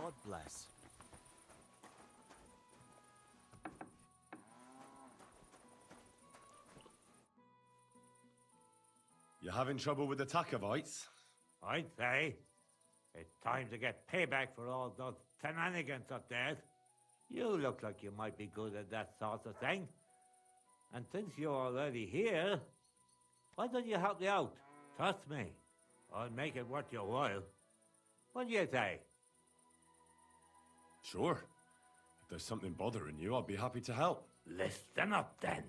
God bless. You having trouble with the Takovites? I'd say it's time to get payback for all those shenanigans up there. You look like you might be good at that sort of thing. And since you're already here, why don't you help me out? Trust me, I'll make it worth your while. What do you say? Sure. If there's something bothering you, I'll be happy to help. Listen up then.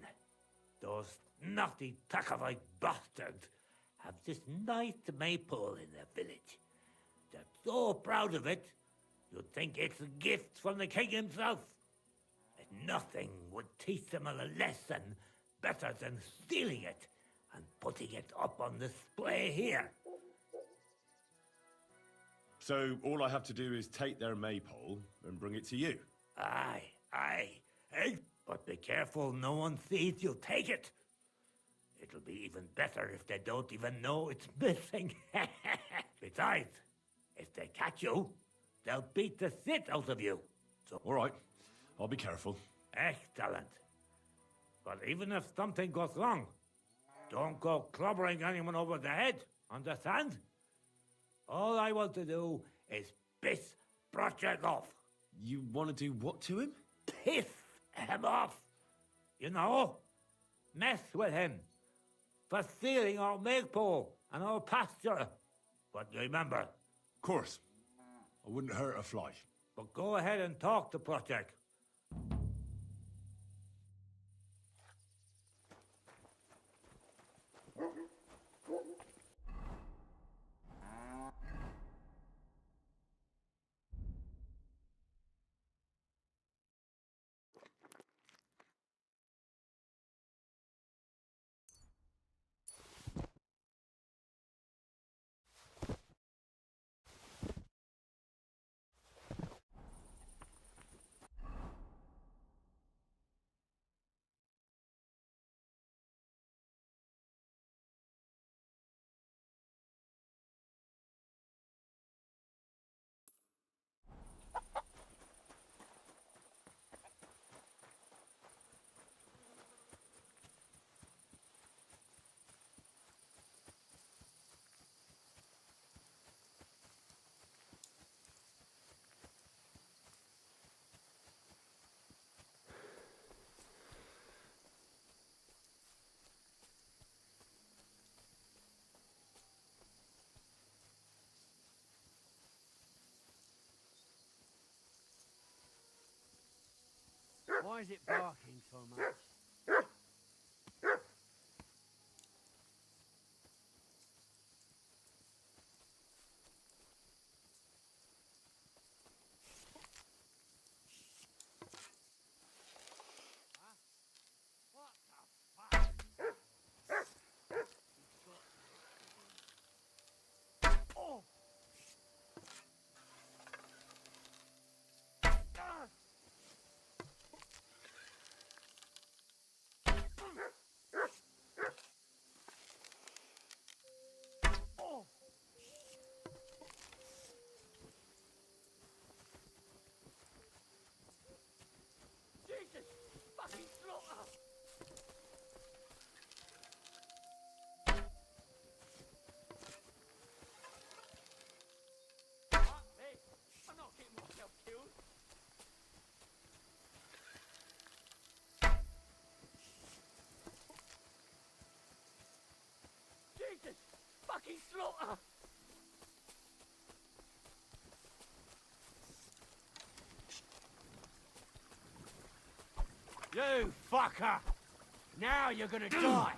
Those naughty Takovite bastards have this nice maypole in their village. They're so proud of it, you'd think it's a gift from the king himself. And nothing would teach them a lesson better than stealing it and putting it up on display here. So all I have to do is take their maypole and bring it to you? Aye. Hey, but be careful no one sees you take it. It'll be even better if they don't even know it's missing. Besides, if they catch you, they'll beat the shit out of you. So, all right, I'll be careful. Excellent. But even if something goes wrong, don't go clobbering anyone over the head, understand? All I want to do is piss Project off. You want to do what to him? Piss him off. You know, mess with him. For stealing our maypole and our pasture. But remember... Of course. I wouldn't hurt a fly. But go ahead and talk to Project. Why is it barking so much? Jesus! Fucking slaughter! You fucker! Now you're gonna die!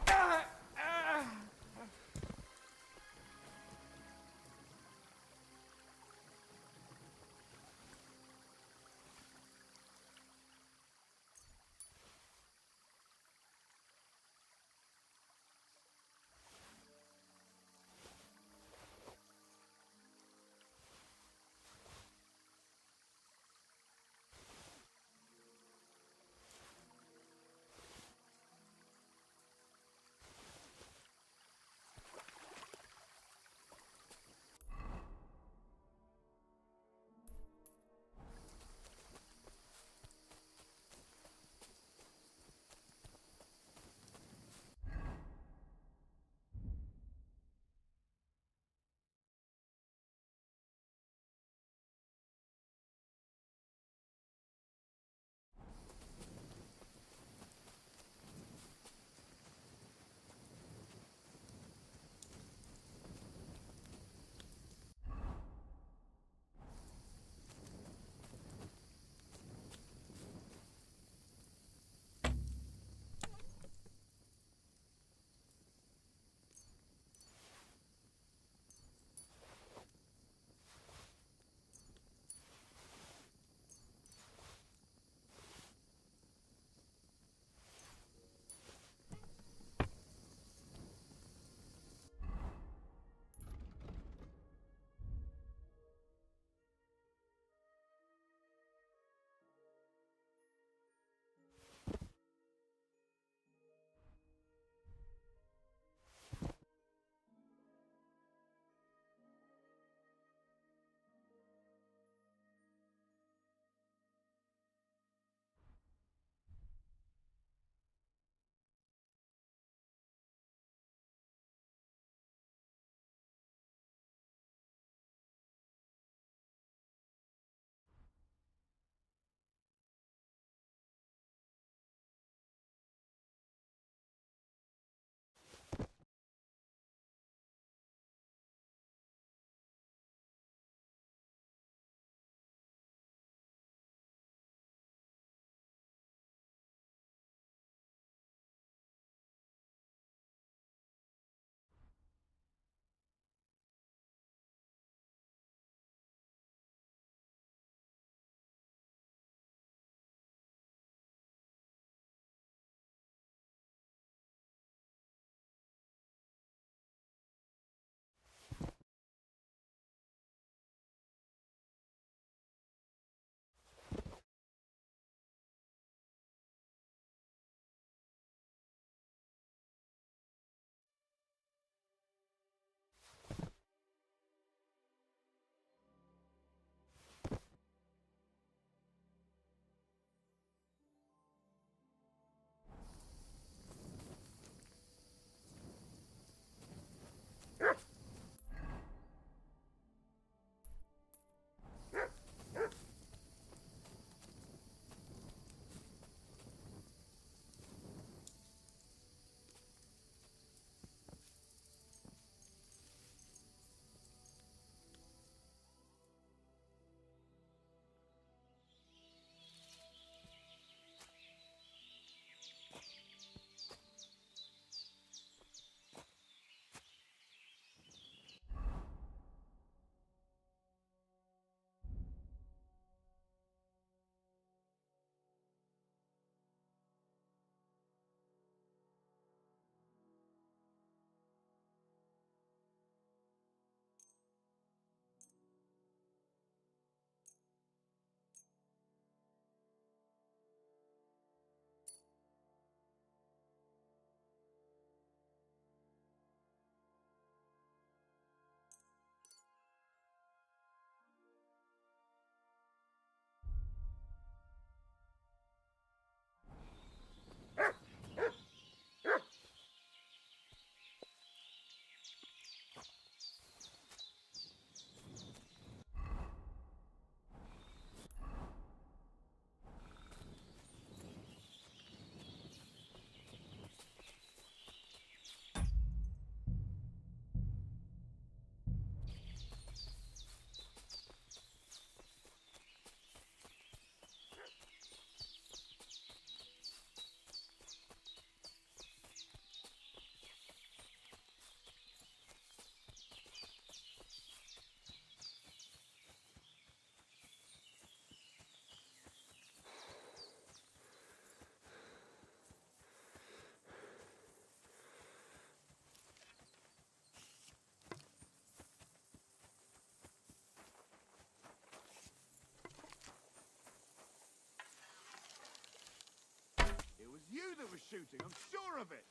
you that was shooting, I'm sure of it.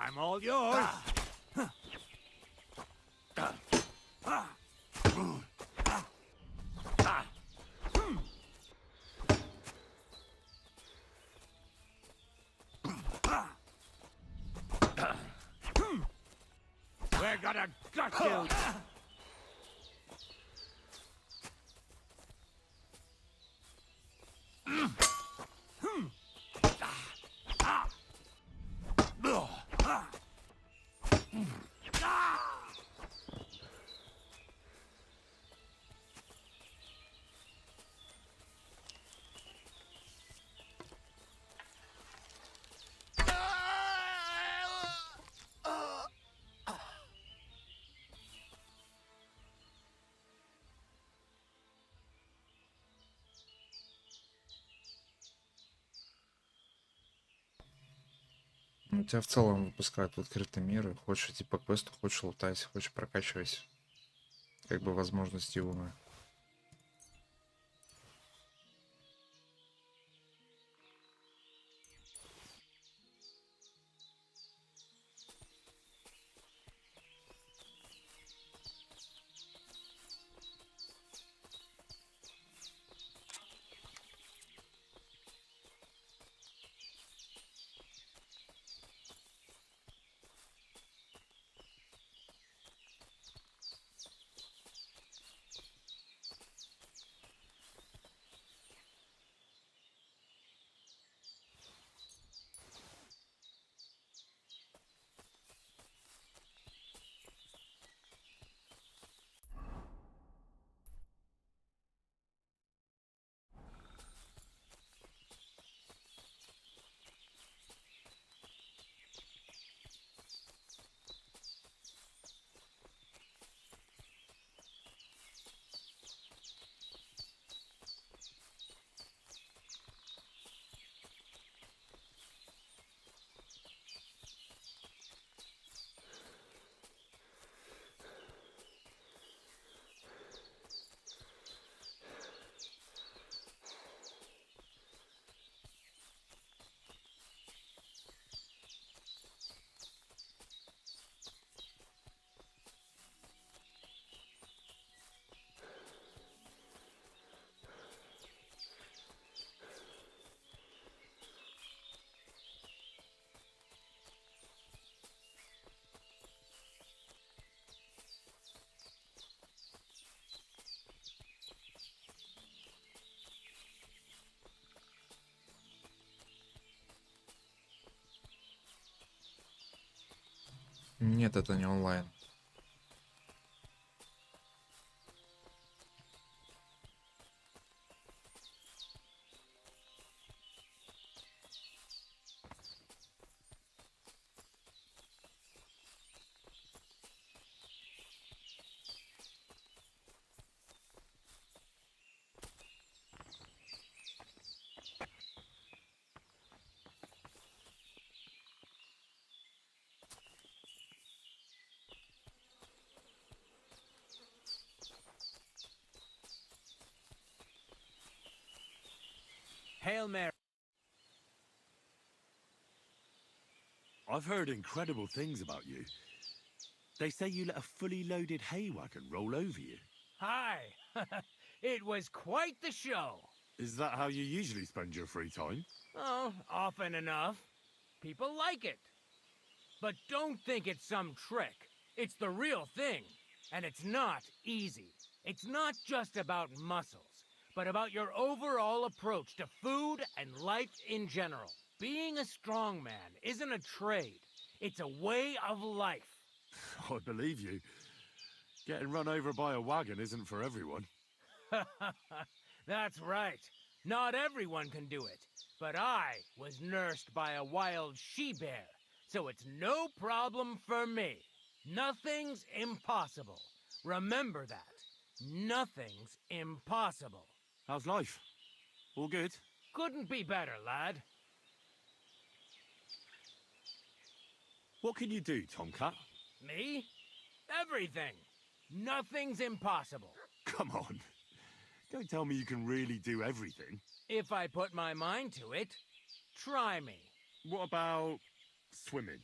I'm all yours. We're gonna gut you. У тебя в целом выпускают в открытый мир, и хочешь идти по квесту, хочешь лутайся, хочешь прокачивайся. Как бы возможности умы. Нет, это не онлайн. Hail Mary. I've heard incredible things about you. They say you let a fully loaded hay wagon roll over you. Hi. It was quite the show. Is that how you usually spend your free time? Oh, often enough. People like it. But don't think it's some trick. It's the real thing. And it's not easy. It's not just about muscles, but about your overall approach to food and life in general. Being a strongman isn't a trade. It's a way of life. I believe you. Getting run over by a wagon isn't for everyone. That's right. Not everyone can do it. But I was nursed by a wild she-bear, so it's no problem for me. Nothing's impossible. Remember that. Nothing's impossible. How's life? All good? Couldn't be better, lad. What can you do, Tomcat? Me? Everything. Nothing's impossible. Come on. Don't tell me you can really do everything. If I put my mind to it, try me. What about swimming?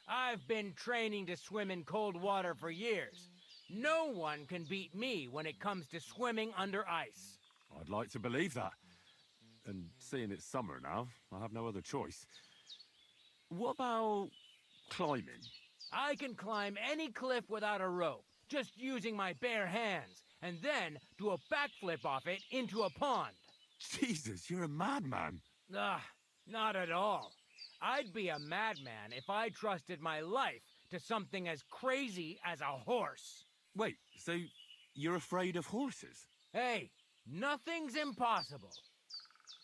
I've been training to swim in cold water for years. No one can beat me when it comes to swimming under ice. I'd like to believe that. And seeing it's summer now, I have no other choice. What about climbing? I can climb any cliff without a rope, just using my bare hands, and then do a backflip off it into a pond. Jesus, you're a madman. Not at all. I'd be a madman if I trusted my life to something as crazy as a horse. Wait, so you're afraid of horses? Hey, nothing's impossible.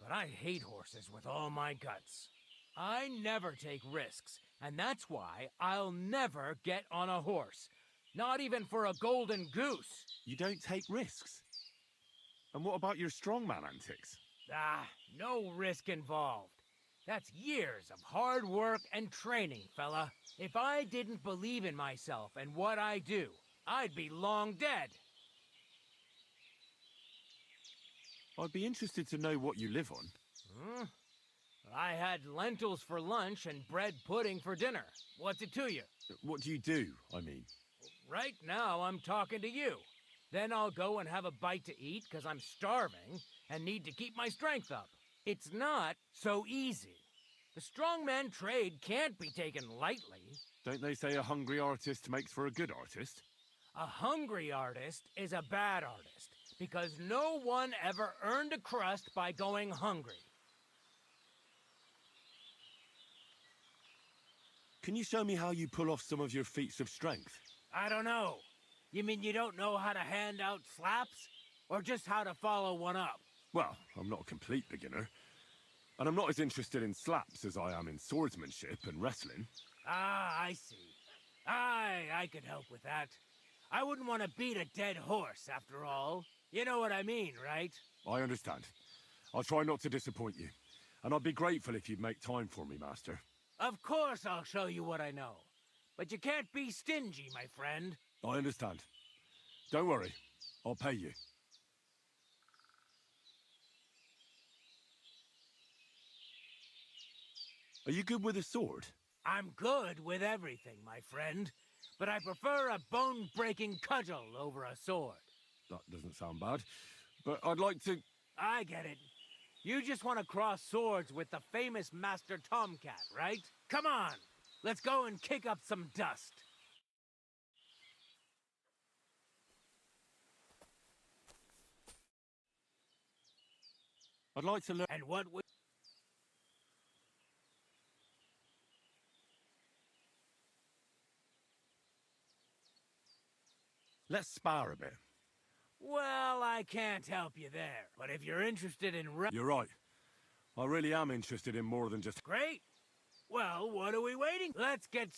But I hate horses with all my guts. I never take risks, and that's why I'll never get on a horse. Not even for a golden goose. You don't take risks? And what about your strongman antics? No risk involved. That's years of hard work and training, fella. If I didn't believe in myself and what I do, I'd be long dead. I'd be interested to know what you live on. I had lentils for lunch and bread pudding for dinner. What's it to you? What do you do, I mean? Right now, I'm talking to you. Then I'll go and have a bite to eat because I'm starving and need to keep my strength up. It's not so easy. The strongman trade can't be taken lightly. Don't they say a hungry artist makes for a good artist? A hungry artist is a bad artist because no one ever earned a crust by going hungry. Can you show me how you pull off some of your feats of strength? I don't know. You mean you don't know how to hand out slaps? Or just how to follow one up? Well, I'm not a complete beginner. And I'm not as interested in slaps as I am in swordsmanship and wrestling. I see. I could help with that. I wouldn't want to beat a dead horse, after all. You know what I mean, right? I understand. I'll try not to disappoint you. And I'd be grateful if you'd make time for me, Master. Of course I'll show you what I know. But you can't be stingy, my friend. I understand. Don't worry. I'll pay you. Are you good with a sword? I'm good with everything, my friend. But I prefer a bone-breaking cudgel over a sword. That doesn't sound bad. But I'd like to... I get it. You just want to cross swords with the famous Master Tomcat, right? Come on! Let's go and kick up some dust. I'd like to learn... And what would... Let's spar a bit. Well, I can't help you there. But if you're interested in You're right. I really am interested in more than just... Great. Well, what are we waiting? Let's get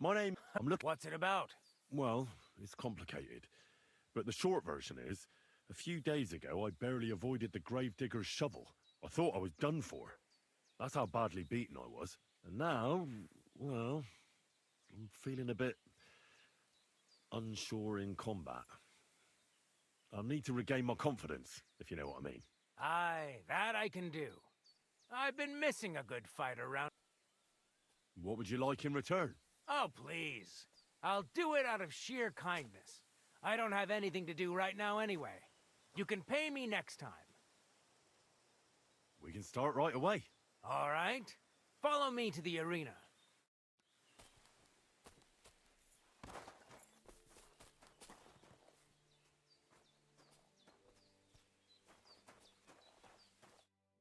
My name... I'm looking... What's it about? Well, it's complicated. But the short version is, a few days ago, I barely avoided the gravedigger's shovel. I thought I was done for. That's how badly beaten I was. And now, well, I'm feeling a bit unsure in combat. I need to regain my confidence, if you know what I mean. Aye, that I can do. I've been missing a good fight around. What would you like in return? Oh, please. I'll do it out of sheer kindness. I don't have anything to do right now anyway. You can pay me next time. We can start right away. All right? Follow me to the arena.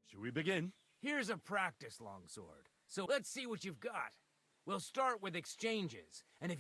Should we begin? Here's a practice longsword. So let's see what you've got. We'll start with exchanges, and if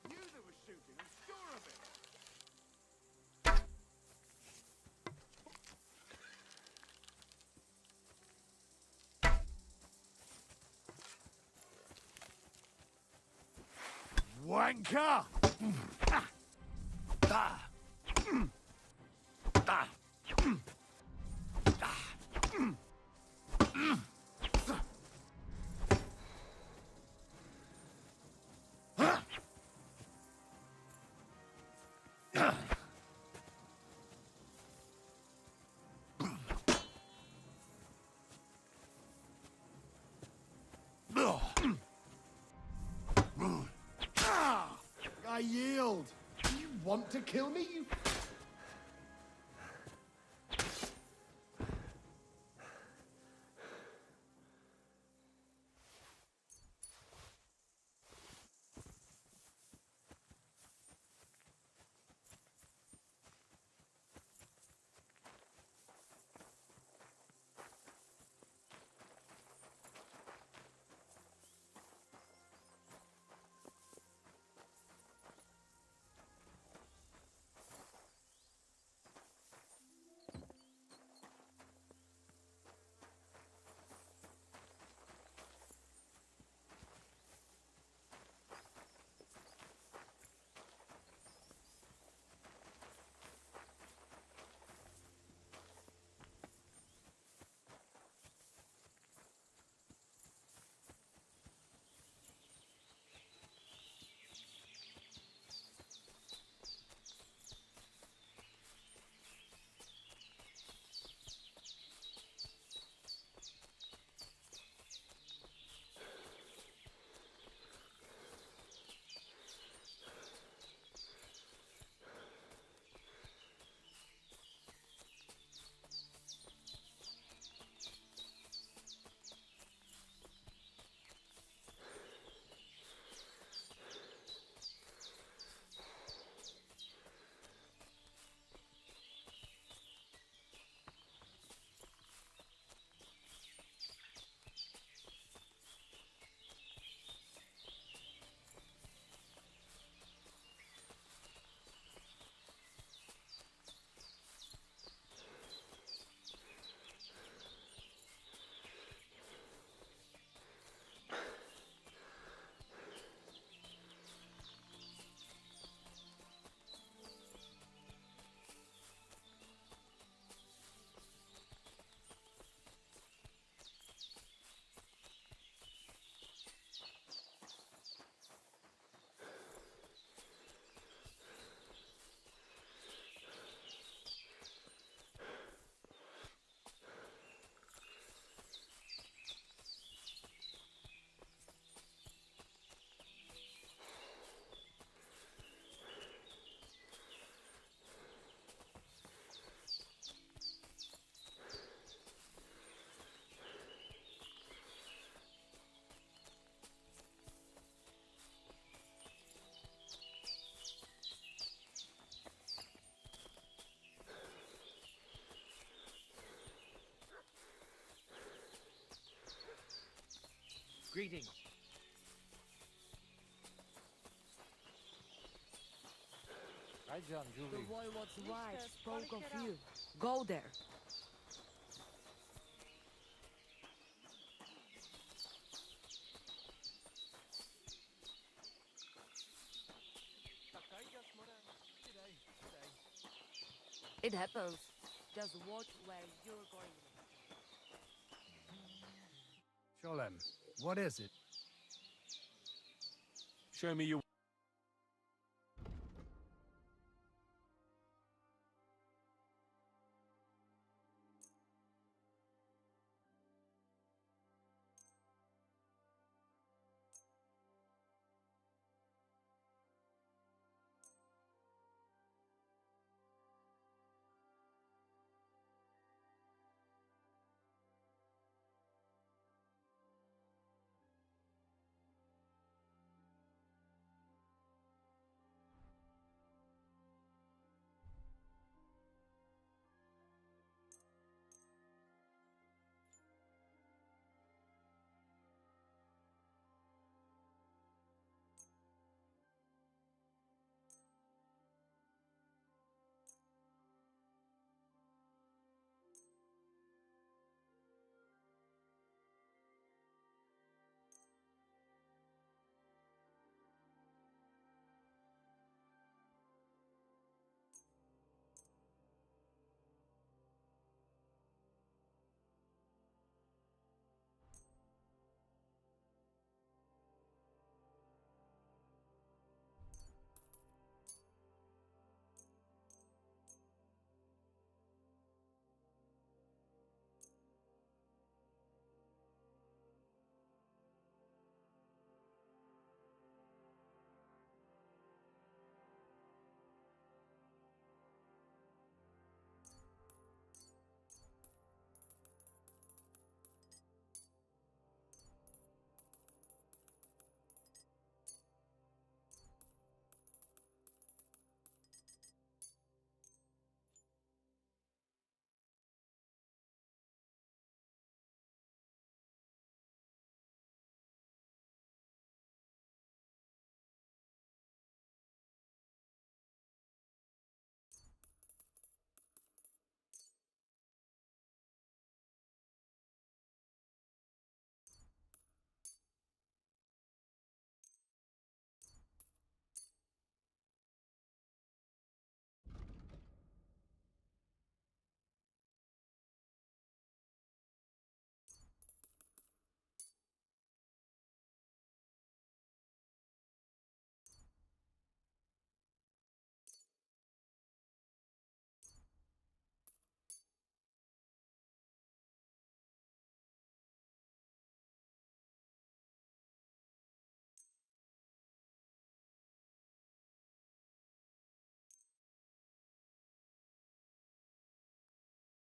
You that was shooting, I'm sure of it. Wanker! I yield. You want to kill me, you... Greetings. The Voivode's wife spoke of you. Go there. It happens. Just watch where you're going. Sholem, what is it? Show me your...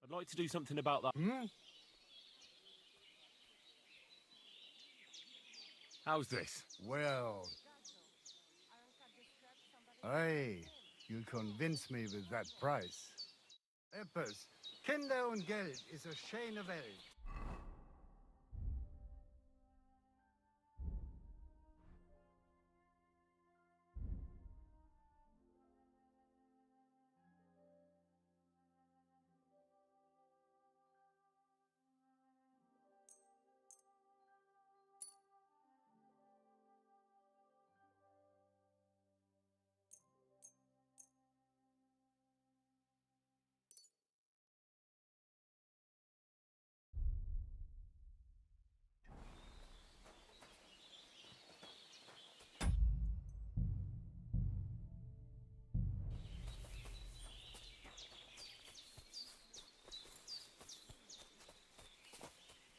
I'd like to do something about that. How's this? Well. Hey, you convince me with that price. Eppes, Kinder und Geld ist a schöne Welt.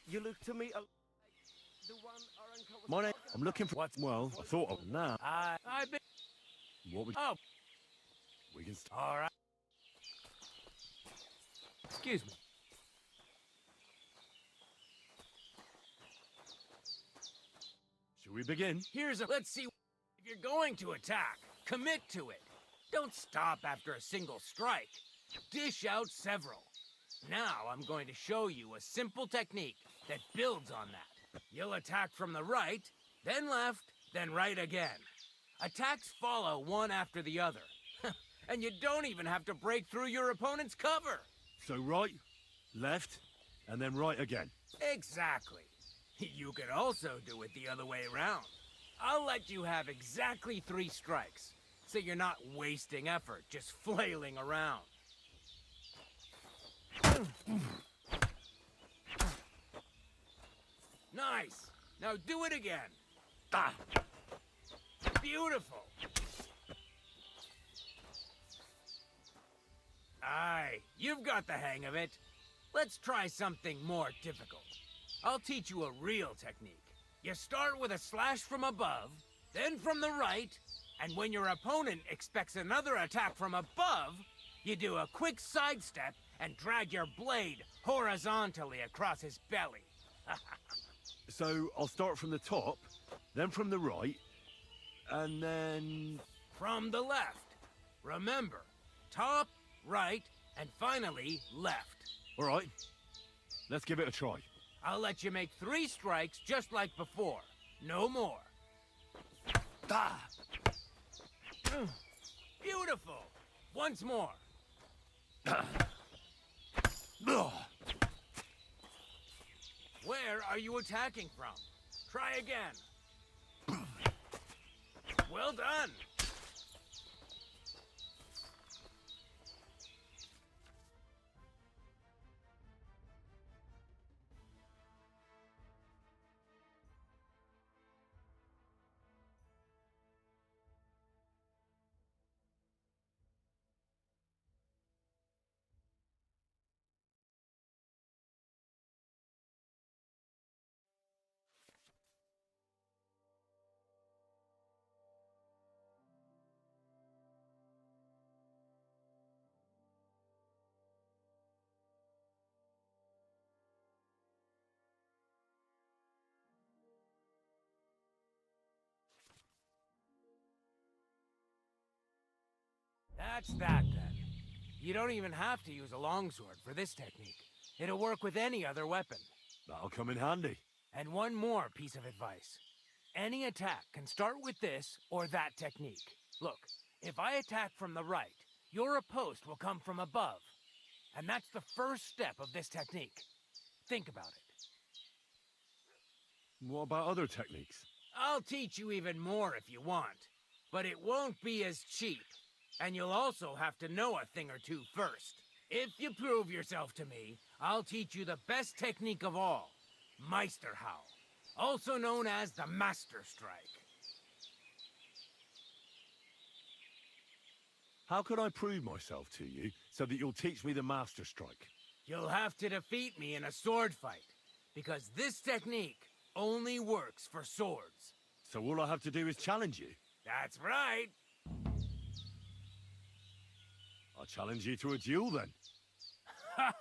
You look to me the one our uncle was My name... talking I'm looking for... What's Well, I thought of... Now, I've been... what would... Oh, We can... all right. Excuse me. Should we begin? Let's see. If you're going to attack, commit to it. Don't stop after a single strike. Dish out several. Now I'm going to show you a simple technique that builds on that. You'll attack from the right, then left, then right again. Attacks follow one after the other. And you don't even have to break through your opponent's cover. So right, left, and then right again. Exactly. You could also do it the other way around. I'll let you have exactly 3 strikes, so you're not wasting effort just flailing around. Nice. Now do it again. Ah. Beautiful. Aye, you've got the hang of it. Let's try something more difficult. I'll teach you a real technique. You start with a slash from above, then from the right, and when your opponent expects another attack from above, you do a quick sidestep and drag your blade horizontally across his belly. So I'll start from the top, then from the right, and then... From the left. Remember, top, right, and finally left. All right, let's give it a try. I'll let you make 3 strikes just like before. No more. Ah! Beautiful. Once more. Where are you attacking from? Try again. Well done. That's that, then. You don't even have to use a longsword for this technique. It'll work with any other weapon. That'll come in handy. And one more piece of advice. Any attack can start with this or that technique. Look, if I attack from the right, your oppost will come from above. And that's the first step of this technique. Think about it. What about other techniques? I'll teach you even more if you want. But it won't be as cheap. And you'll also have to know a thing or two first. If you prove yourself to me, I'll teach you the best technique of all, Meisterhowl, also known as the Master Strike. How can I prove myself to you so that you'll teach me the Master Strike? You'll have to defeat me in a sword fight, because this technique only works for swords. So all I have to do is challenge you? That's right. I'll challenge you to a duel then. Ha!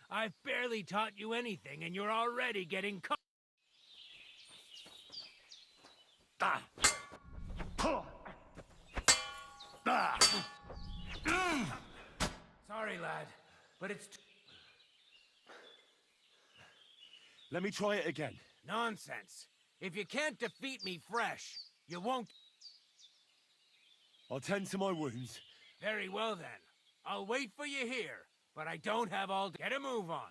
I've barely taught you anything and you're already getting caught. Ah! Ah! Sorry, lad, but it's Let me try it again. nonsense. If you can't defeat me fresh, you won't. I'll tend to my wounds. Very well then. I'll wait for you here, but I don't have all day. Get a move on.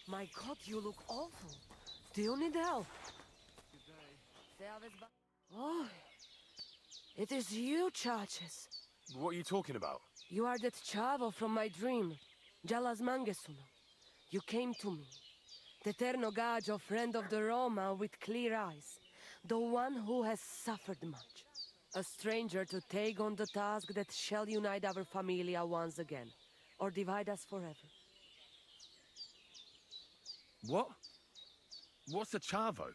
My God, you look awful. Do you need help? Oh, it is you, Churches. What are you talking about? You are that chavo from my dream, Jalas Mangesuno. You came to me, the Eterno Gajo, friend of the Roma with clear eyes, the one who has suffered much. A stranger to take on the task that shall unite our familia once again, or divide us forever. What? What's a chavo?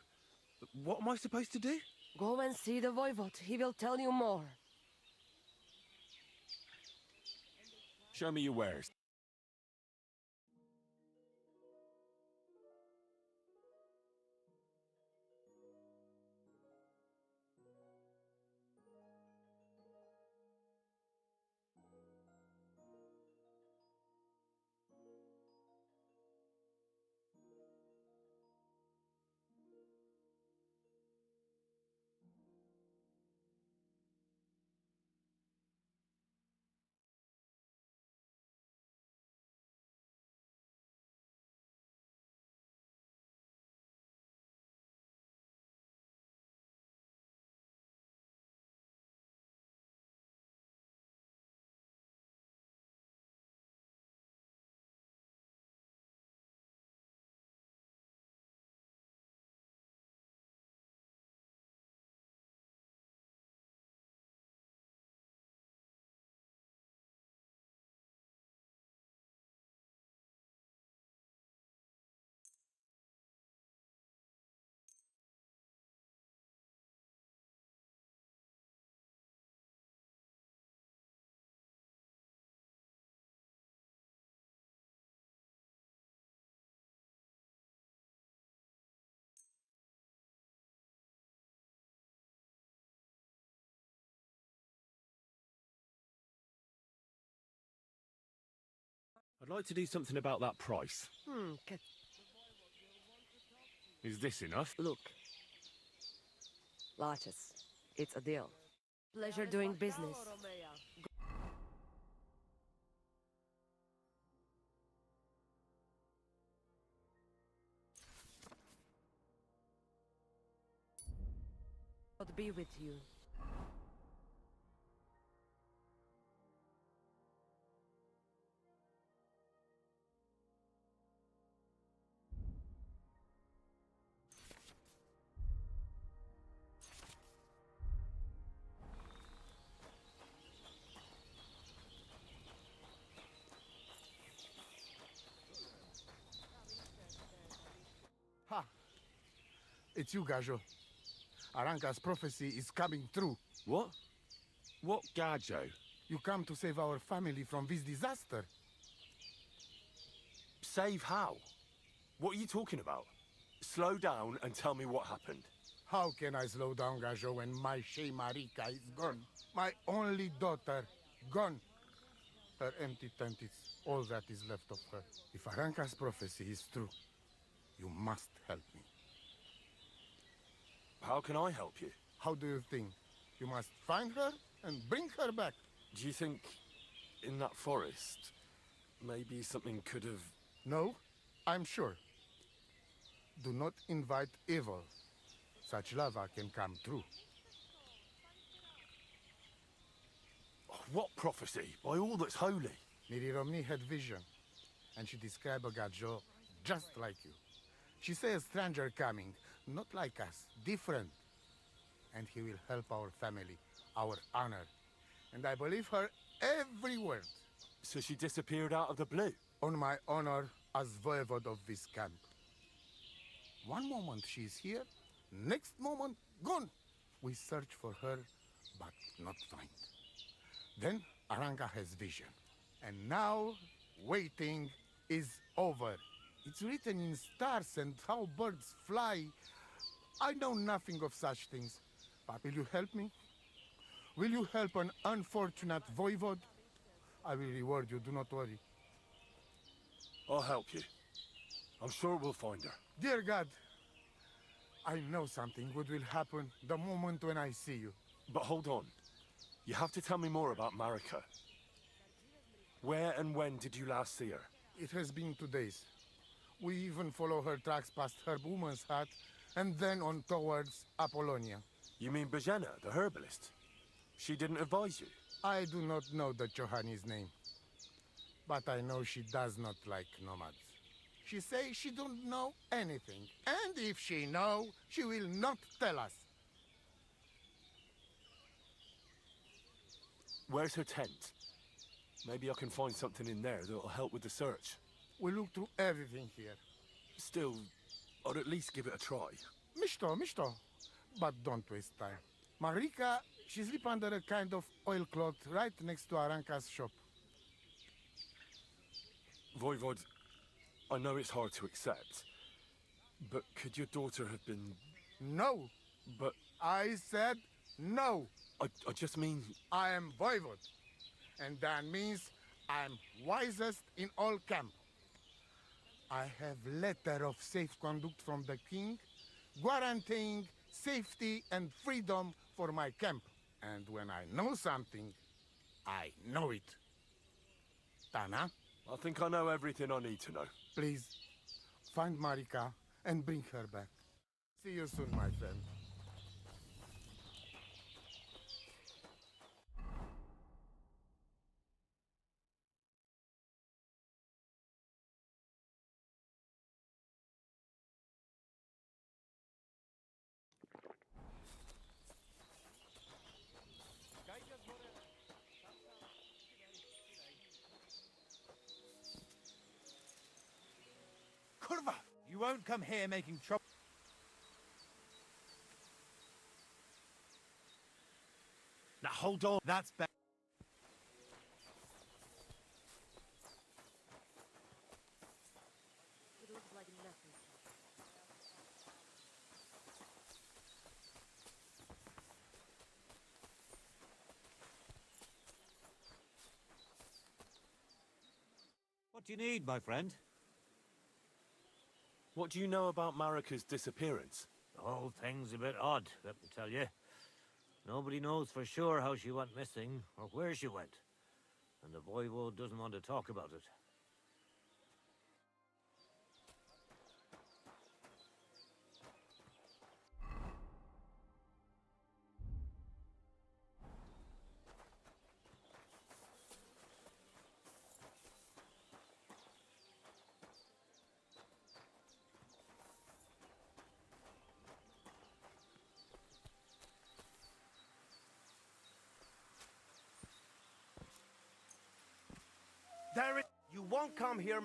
What am I supposed to do? Go and see the Voivod, he will tell you more. Show me your wares. I'd like to do something about that price. Is this enough? Look. Laches, it's a deal. Pleasure doing business. God be with you. Ha! It's you, Gajo. Aranka's prophecy is coming true. What? What Gajo? You come to save our family from this disaster. Save how? What are you talking about? Slow down and tell me what happened. How can I slow down, Gajo, when my Shea Marika is gone? My only daughter, gone. Her empty tent is all that is left of her. If Aranka's prophecy is true, you must help me. How can I help you? How do you think? You must find her and bring her back. Do you think in that forest, maybe something could have... No, I'm sure. Do not invite evil. Such lava can come true. What prophecy? By all that's holy. Miri Romney had vision, and she described a Gajo just like you. She says a stranger coming, not like us, different. And he will help our family, our honor. And I believe her every word. So she disappeared out of the blue? On my honor as voivod of this camp. One moment she is here, next moment gone. We search for her, but not find. Then Aranka has vision. And now, waiting is over. It's written in stars and how birds fly. I know nothing of such things. But will you help me? Will you help an unfortunate voivod? I will reward you, do not worry. I'll help you. I'm sure we'll find her. Dear God, I know something good will happen the moment when I see you. But hold on. You have to tell me more about Marika. Where and when did you last see her? It has been 2 days. We even follow her tracks past her woman's hut and then on towards Apollonia. You mean Bajana, the herbalist? She didn't advise you? I do not know the Johanni's name, but I know she does not like nomads. She say she don't know anything, and if she know, she will not tell us. Where's her tent? Maybe I can find something in there that'll help with the search. We look through everything here. Still, I'd at least give it a try. Misto, but don't waste time. Marika, she sleep under a kind of oilcloth right next to Aranka's shop. Voivod, I know it's hard to accept, but could your daughter have been... No, But I said no. I just mean... I am voivod, and that means I am wisest in all camp. I have letter of safe conduct from the king, guaranteeing safety and freedom for my camp. And when I know something, I know it. Tana, I think I know everything I need to know. please, find Marika and bring her back. See you soon, my friend. Kurva! You won't come here making trouble. Now hold on. That's bad. It looks like nothing. What do you need, my friend? What do you know about Marika's disappearance? The whole thing's a bit odd, let me tell you. Nobody knows for sure how she went missing or where she went. And the voivode doesn't want to talk about it. Derek, you won't come here.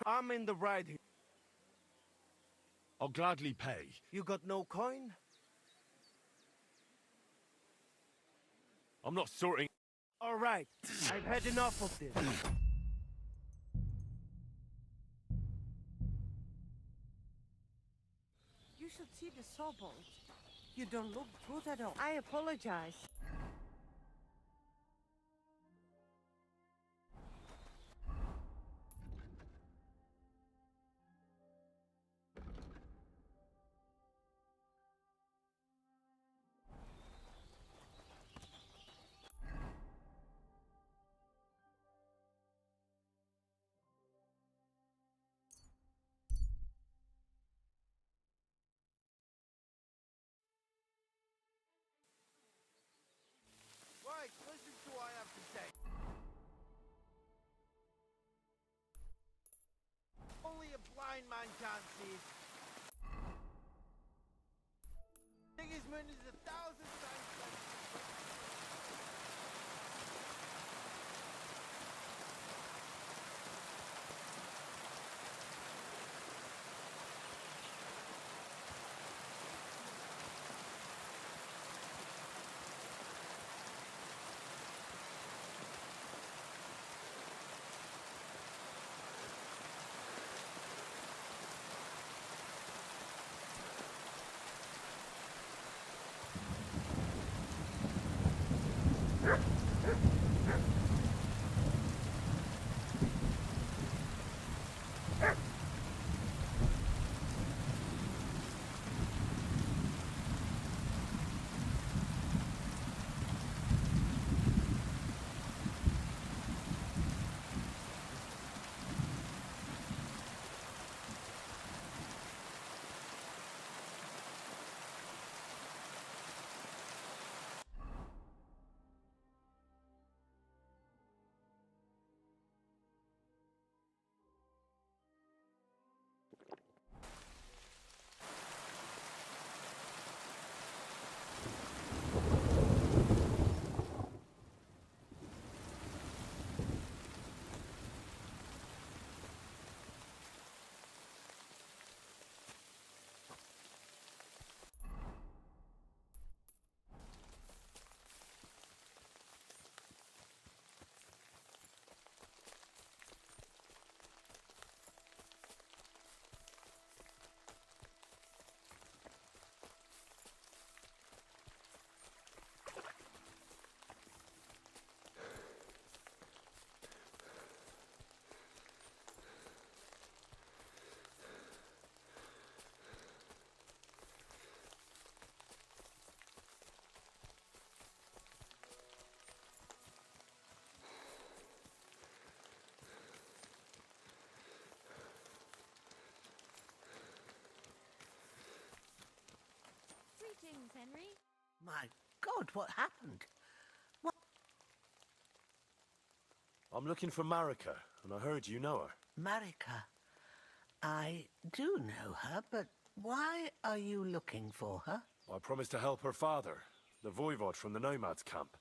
I'm in the right here. I'll gladly pay. You got no coin? I'm not sorting... All right, I've had enough of this. You should see the sawbones. You don't look good at all. I apologize. Right, listen to what I have to say. Only a blind man can't see it. Sigismund is 1,000 times better. Henry? My God, what happened? I'm looking for Marika, and I heard you know her. Marika. I do know her, but why are you looking for her? I promised to help her father, the voivod from the nomads camp.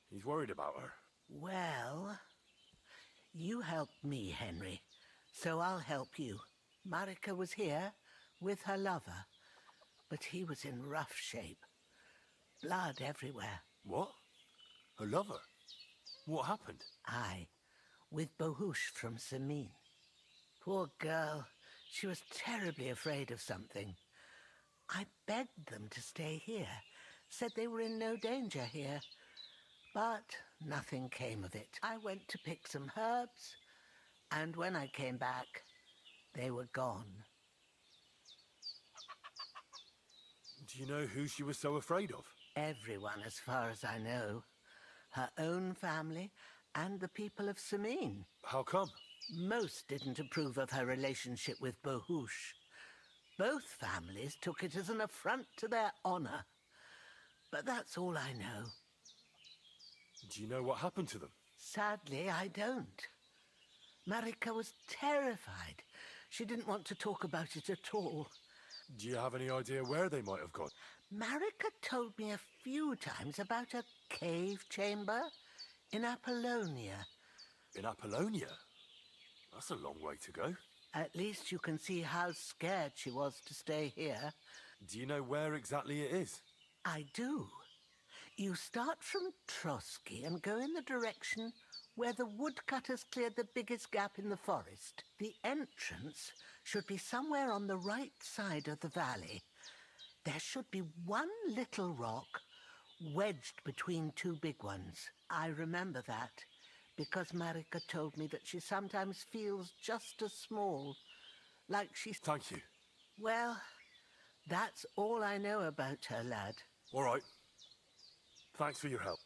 He's worried about her. Well, you helped me, Henry, so I'll help you. Marika was here with her lover, but he was in rough shape. Blood everywhere. What? Her lover? What happened? Aye, with Bohush from Samin. Poor girl. She was terribly afraid of something. I begged them to stay here, said they were in no danger here. But nothing came of it. I went to pick some herbs, and when I came back, they were gone. Do you know who she was so afraid of? Everyone, as far as I know. Her own family and the people of Samin. How come? Most didn't approve of her relationship with Bohush. Both families took it as an affront to their honor. But that's all I know. Do you know what happened to them? Sadly, I don't. Marika was terrified. She didn't want to talk about it at all. Do you have any idea where they might have gone? Marika told me a few times about a cave chamber in Apollonia. In Apollonia? That's a long way to go. At least you can see how scared she was to stay here. Do you know where exactly it is? I do. You start from Trotsky and go in the direction where the woodcutters cleared the biggest gap in the forest. The entrance should be somewhere on the right side of the valley. There should be one little rock wedged between two big ones. I remember that because Marika told me that she sometimes feels just as small, like she's... Thank you. Well, that's all I know about her, lad. All right. Thanks for your help.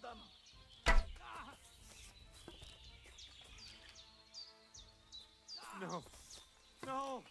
them! No. No!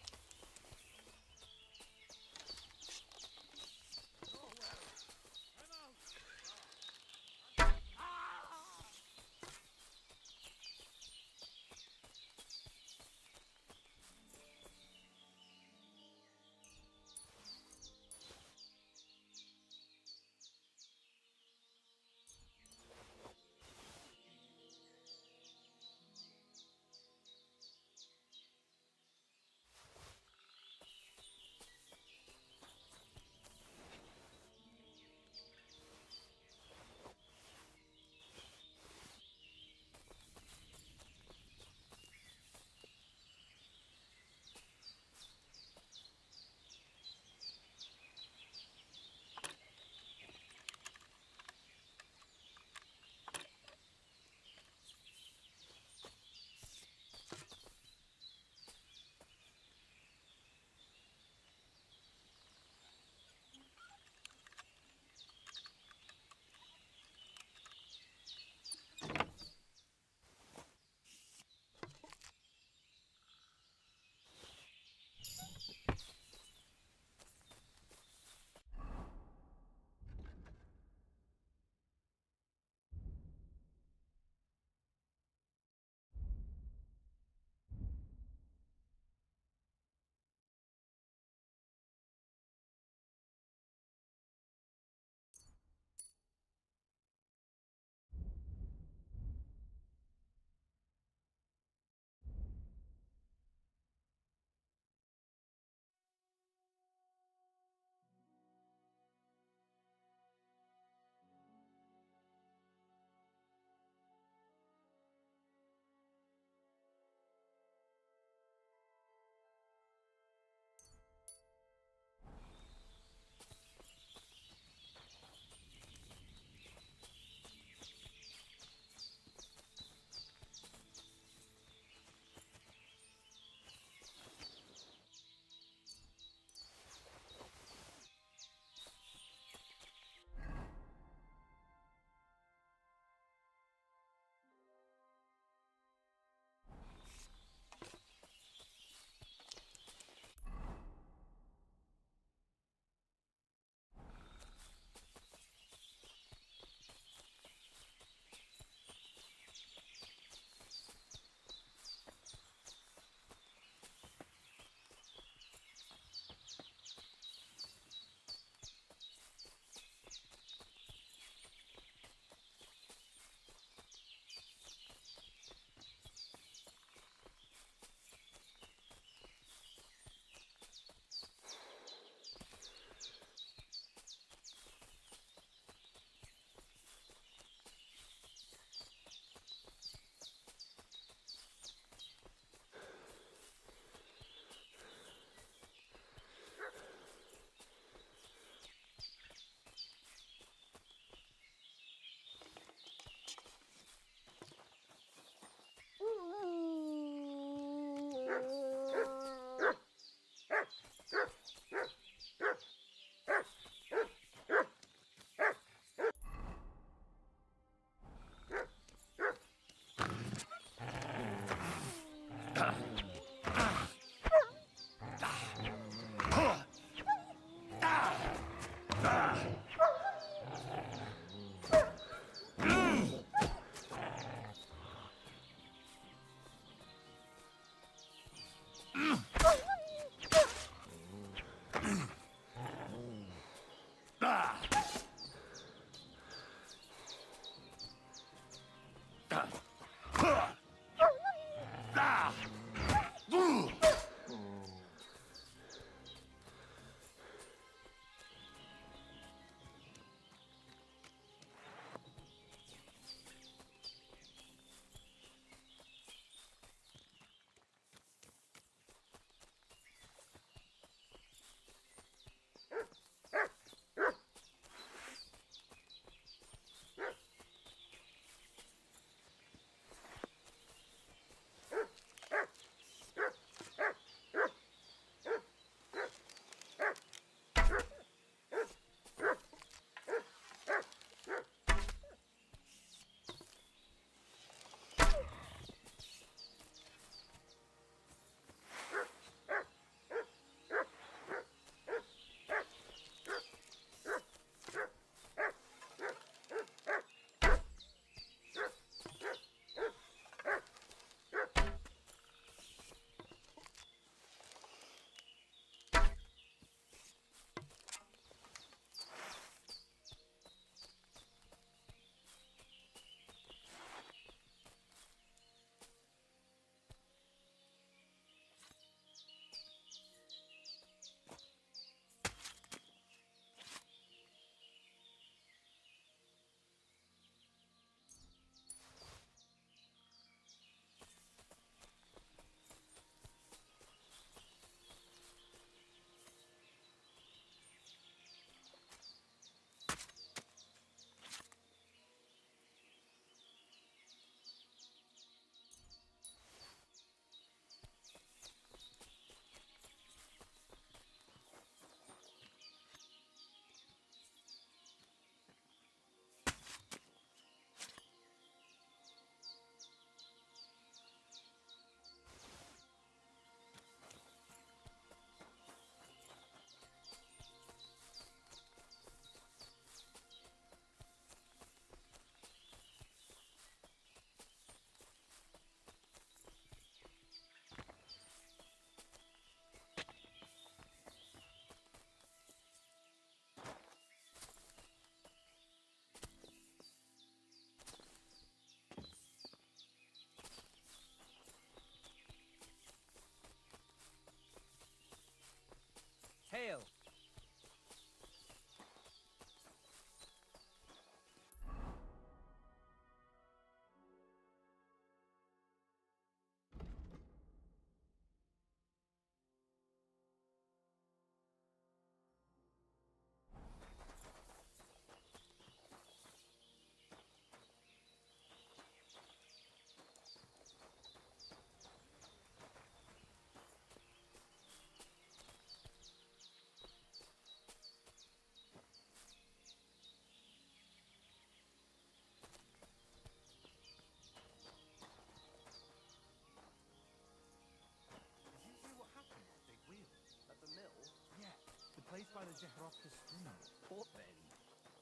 rock the stream. What then?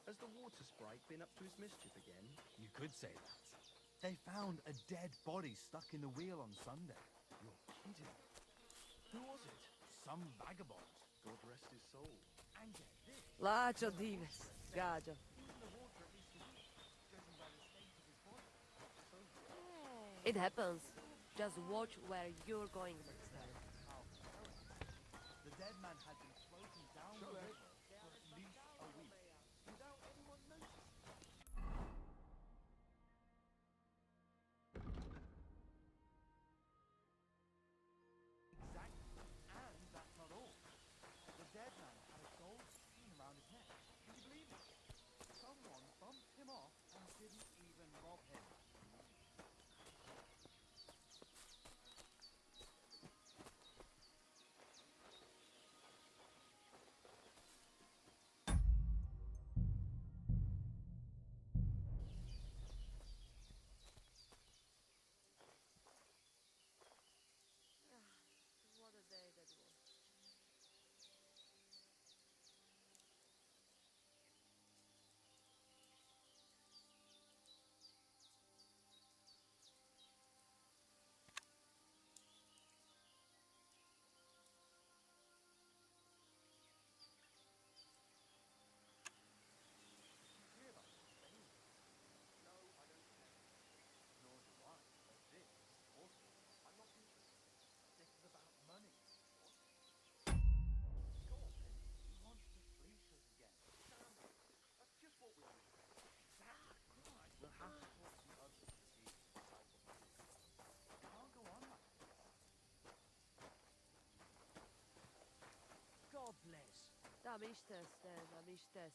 Has the water sprite been up to his mischief again? You could say that. They found a dead body stuck in the wheel on Sunday. You're kidding. Who was it? Some vagabond. God rest his soul. And get this. Lacio dives, gaggio. It happens. Just watch where you're going next time. The dead man had been floating down the river for at least a week without anyone noticing. Exactly. And that's not all. The dead man had a gold chain around his neck. Can you believe it? Someone bumped him off and didn't even rob him. What a day that was. God bless. Da bist es, da bist es.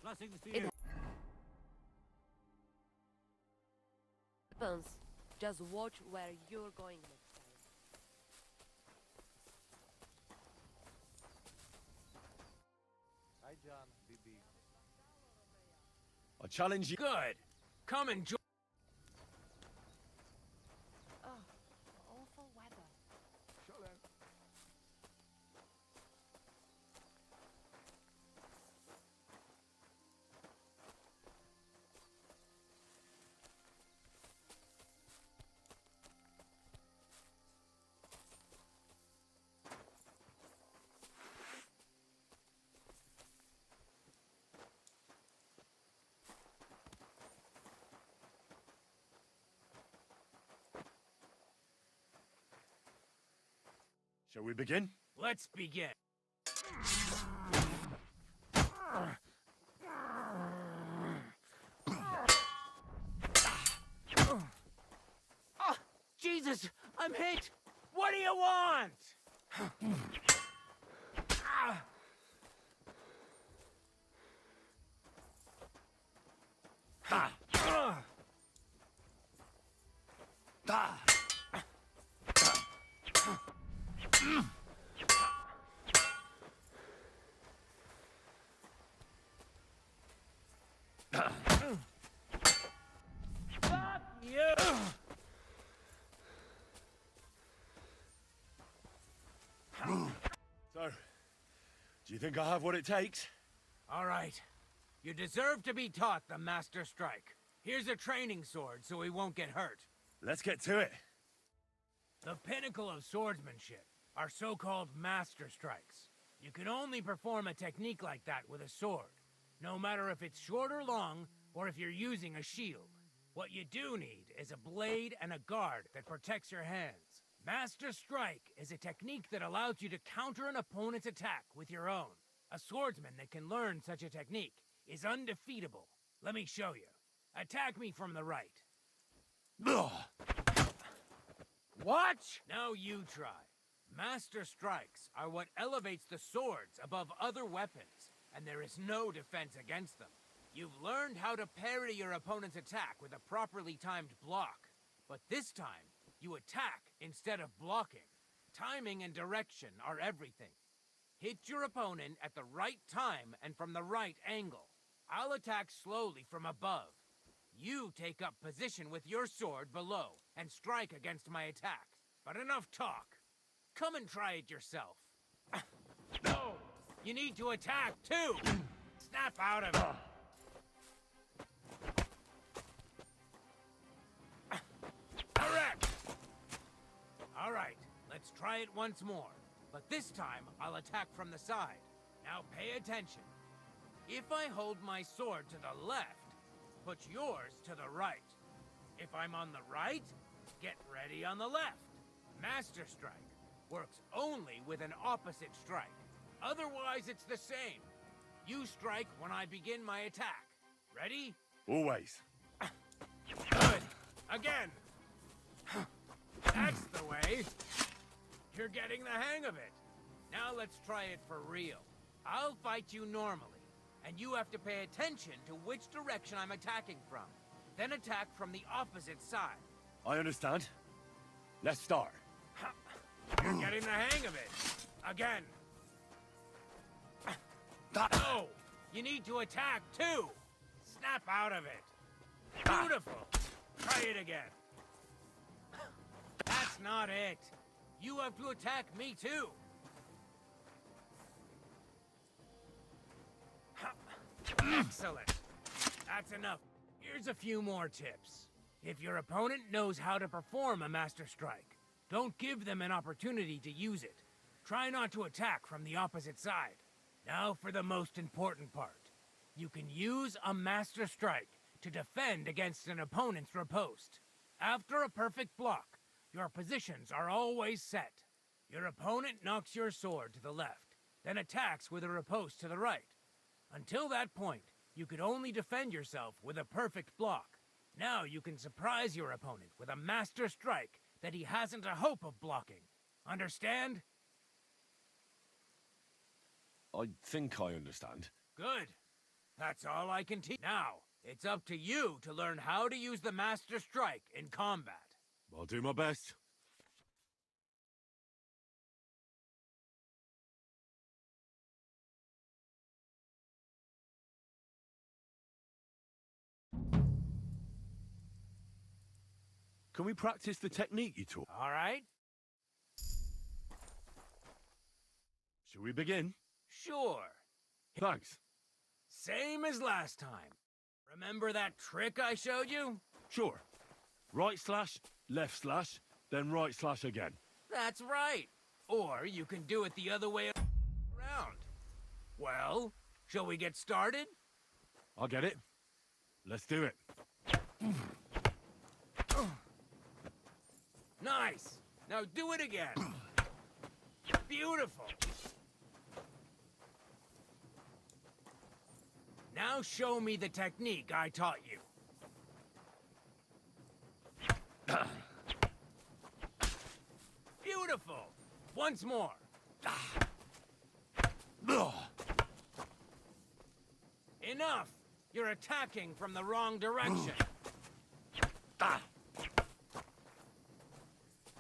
Blessings to It you. happens. Just watch where you're going next time. Hi, John. BB. I challenge you. Good. Come and join. Oh, awful weather. Shalom. Shall we begin? Let's begin. Ah, Jesus, I'm hit. What do you want? Ah. Ah. Ah. Ah. Fuck you! So, do you think I have what it takes? All right. You deserve to be taught the Master Strike. Here's a training sword so he won't get hurt. Let's get to it. The pinnacle of swordsmanship are so-called Master Strikes. You can only perform a technique like that with a sword, no matter if it's short or long, or if you're using a shield. What you do need is a blade and a guard that protects your hands. Master Strike is a technique that allows you to counter an opponent's attack with your own. A swordsman that can learn such a technique is undefeatable. Let me show you. Attack me from the right. Ugh. What? Now you try. Master Strikes are what elevates the swords above other weapons, and there is no defense against them. You've learned how to parry your opponent's attack with a properly timed block, but this time, you attack instead of blocking. Timing and direction are everything. Hit your opponent at the right time and from the right angle. I'll attack slowly from above. You take up position with your sword below and strike against my attack. But enough talk. Come and try it yourself. No! You need to attack too! Snap out of it! Correct! Alright, let's try it once more. But this time, I'll attack from the side. Now pay attention. If I hold my sword to the left, put yours to the right. If I'm on the right, get ready on the left. Master Strike works only with an opposite strike. Otherwise, it's the same. You strike when I begin my attack. Ready? Always. Good. Again. That's the way. You're getting the hang of it. Now let's try it for real. I'll fight you normally, and you have to pay attention to which direction I'm attacking from. Then attack from the opposite side. I understand. Let's start. You're getting the hang of it. Again. No! You need to attack, too! Snap out of it. Beautiful! Try it again. That's not it. You have to attack me, too. Excellent. That's enough. Here's a few more tips. If your opponent knows how to perform a Master Strike, don't give them an opportunity to use it. Try not to attack from the opposite side. Now for the most important part. You can use a Master Strike to defend against an opponent's riposte. After a perfect block, your positions are always set. Your opponent knocks your sword to the left, then attacks with a riposte to the right. Until that point, you could only defend yourself with a perfect block. Now you can surprise your opponent with a Master Strike that he hasn't a hope of blocking. Understand? I think I understand. Good. That's all I can teach. Now, it's up to you to learn how to use the Master Strike in combat. I'll do my best. Can we practice the technique you taught? All right? Shall we begin? Sure. Thanks. Same as last time. Remember that trick I showed you? Sure. Right slash, left slash, then right slash again. That's right. Or you can do it the other way around. Well, shall we get started? I'll get it. Let's do it. Nice. Now do it again. Beautiful. Now show me the technique I taught you. Beautiful. Once more. Enough. You're attacking from the wrong direction.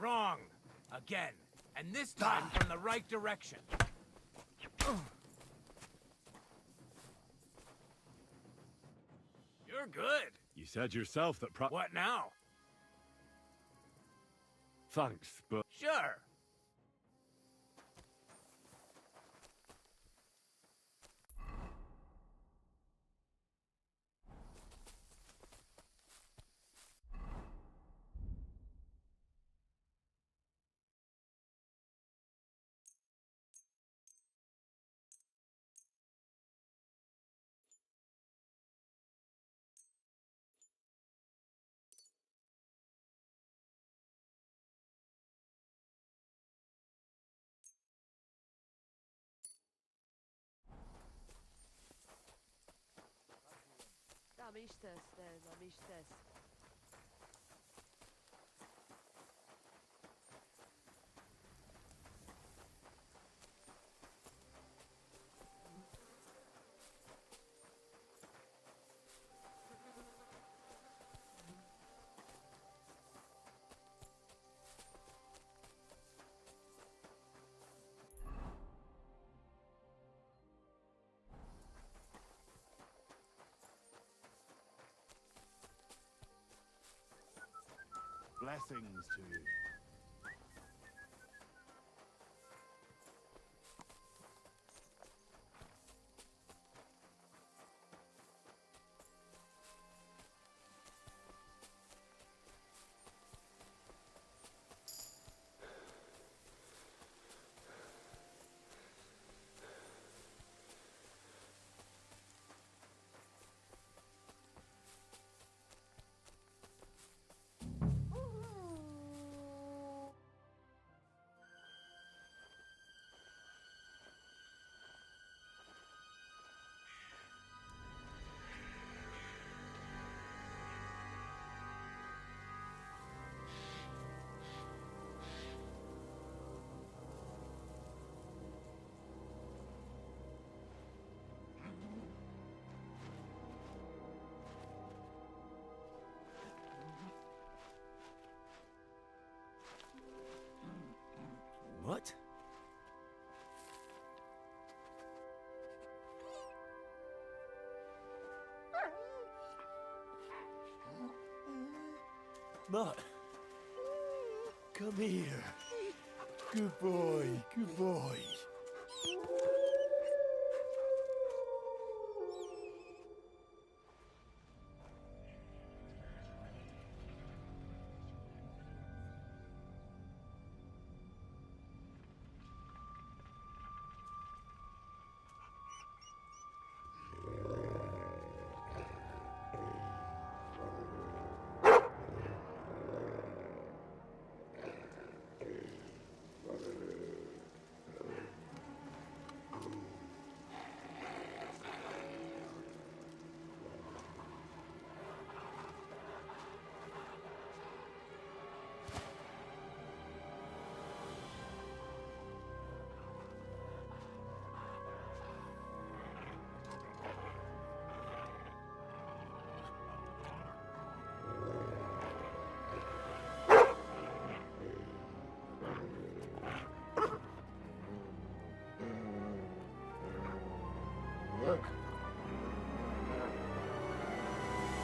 Wrong. Again. And this time from the right direction. You're good. You said yourself that What now? Thanks, but... Sure. Amistes. Blessings to you. What? Mutt, come here. Good boy, good boy.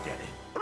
Get it.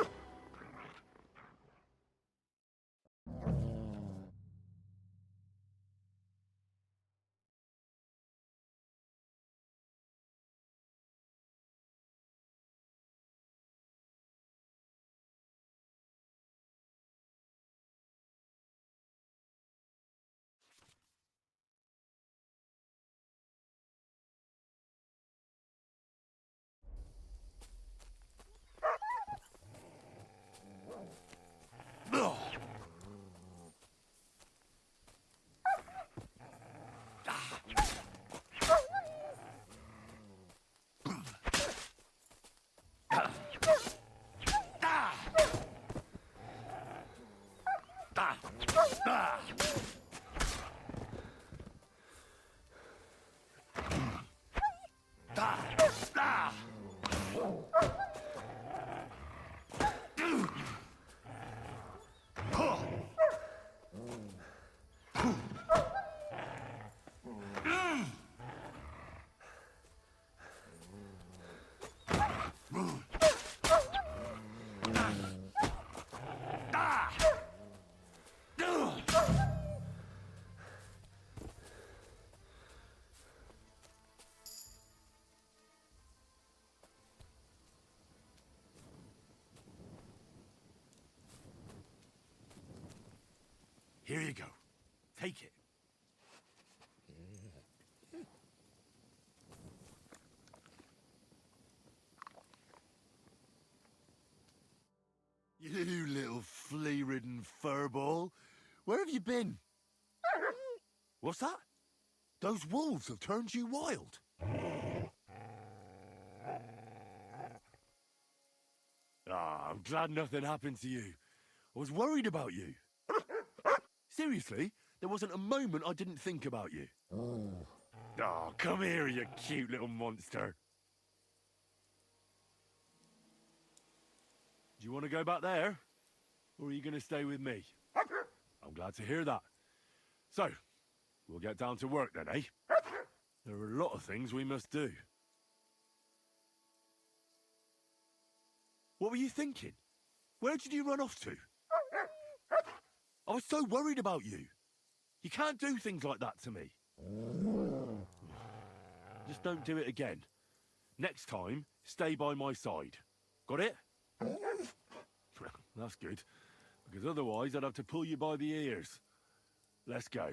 Here you go. Take it. You little flea-ridden furball. Where have you been? What's that? Those wolves have turned you wild. Ah, I'm glad nothing happened to you. I was worried about you. Seriously, there wasn't a moment I didn't think about you. Oh, come here, you cute little monster. Do you want to go back there? Or are you going to stay with me? I'm glad to hear that. So, we'll get down to work then, eh? There are a lot of things we must do. What were you thinking? Where did you run off to? I was so worried about you. You can't do things like that to me. Just don't do it again. Next time, stay by my side. Got it? That's good. Because otherwise I'd have to pull you by the ears. Let's go.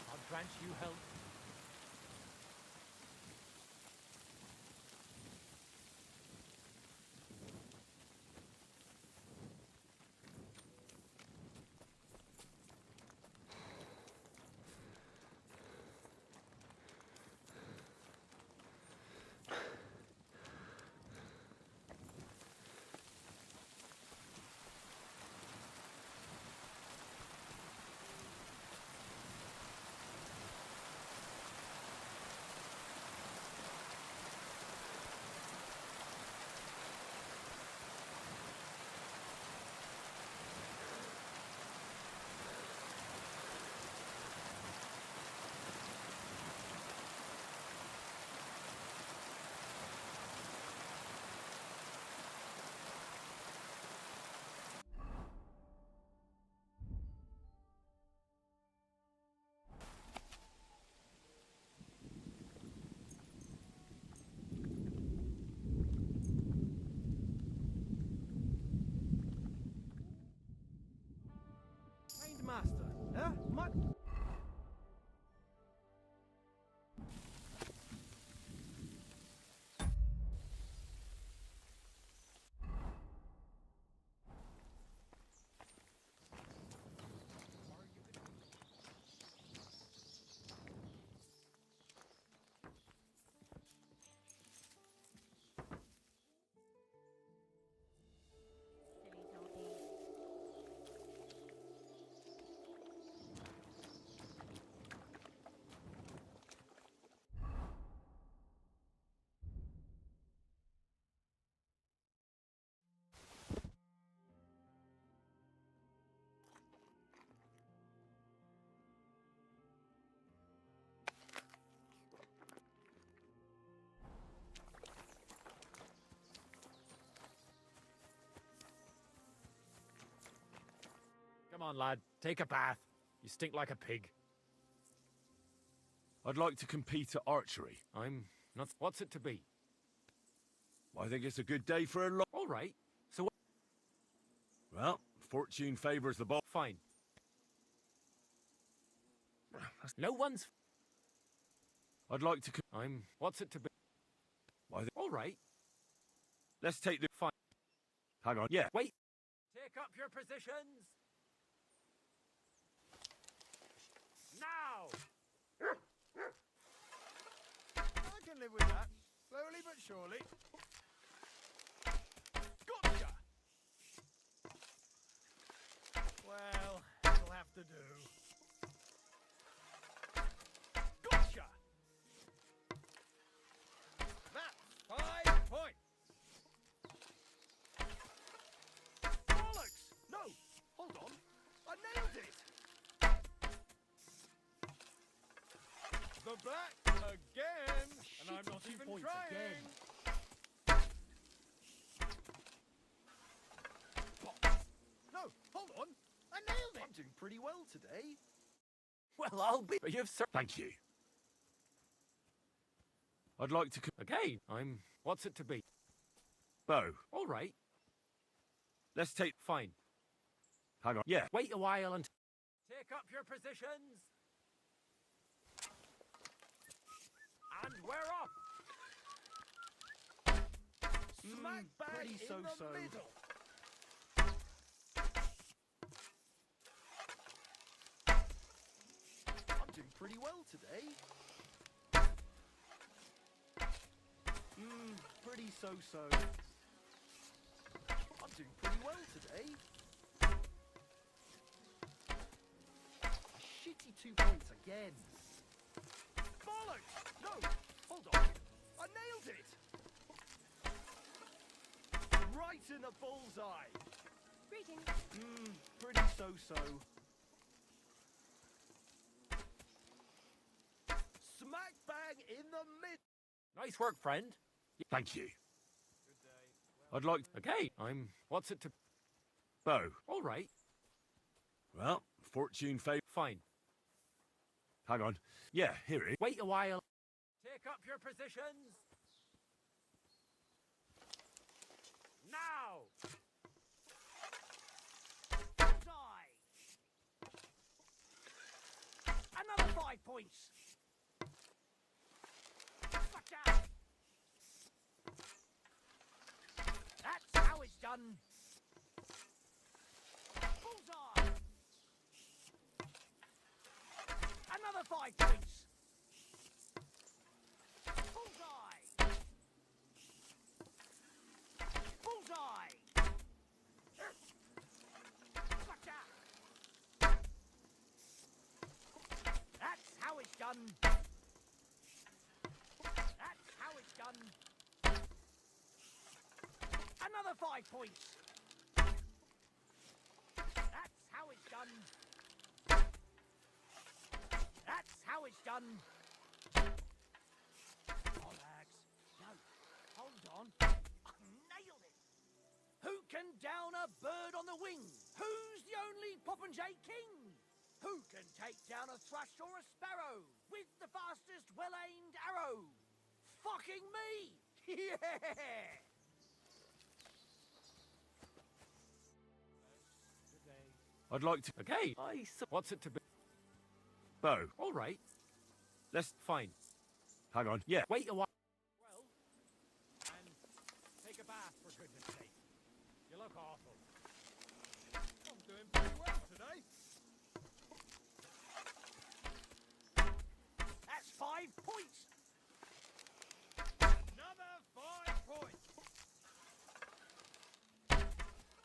I'll grant you help. Trained master, huh? Come on, lad. Take a bath. You stink like a pig. I'd like to compete at archery. I'm not... What's it to be? I think it's a good day for a lot. All right. So... Well, fortune favors the ball. Fine. No one's... I'd like to... I'm... What's it to be? All right. Let's take the... Fine. Hang on. Yeah. Wait. Take up your positions. Now! I can live with that. Slowly but surely. Gotcha! The black again, and I'm not Shitty 2 even points trying. again. No, hold on. I nailed it. I'm doing pretty well today. Well, I'll be. But you've Thank you. I'd like to... Okay, I'm. What's it to be? Bo, All right, let's take... fine. Hang on. Yeah. Wait a while and take up your positions. And we're off. Smack bang pretty in so-so. the middle. I'm doing pretty well today. Pretty so-so. I'm doing pretty well today. Shitty 2 points again. Bollocks! No, hold on. I nailed it. Right in the bullseye. Greetings. Pretty so-so. Smack bang in the middle. Nice work, friend. Thank you. I'd like... Okay, I'm. What's it to? Bo. All right, Well, fortune favor... fine. Hang on. Yeah, here it is. Wait a while. Take up your positions. Now. Die. Another 5 points. Watch out. That's how it's done. Bullseye. Another 5 points. Bullseye. Bullseye. Watch out. That's how it's done. That's how it's done. Another 5 points. That's how it's done. That's how it's done. Relax. No, hold on. I nailed it. Who can down a bird on the wing? Who's the only popinjay king? Who can take down a thrush or a sparrow with the fastest well-aimed arrow? Fucking me! Yeah! I'd like to... Okay, what's it to be? Bo. All right, Let's... fine. Hang on. Yeah. Wait a while. Well, and take a bath for goodness sake. You look awful. I'm doing pretty well today. That's 5 points. Another 5 points.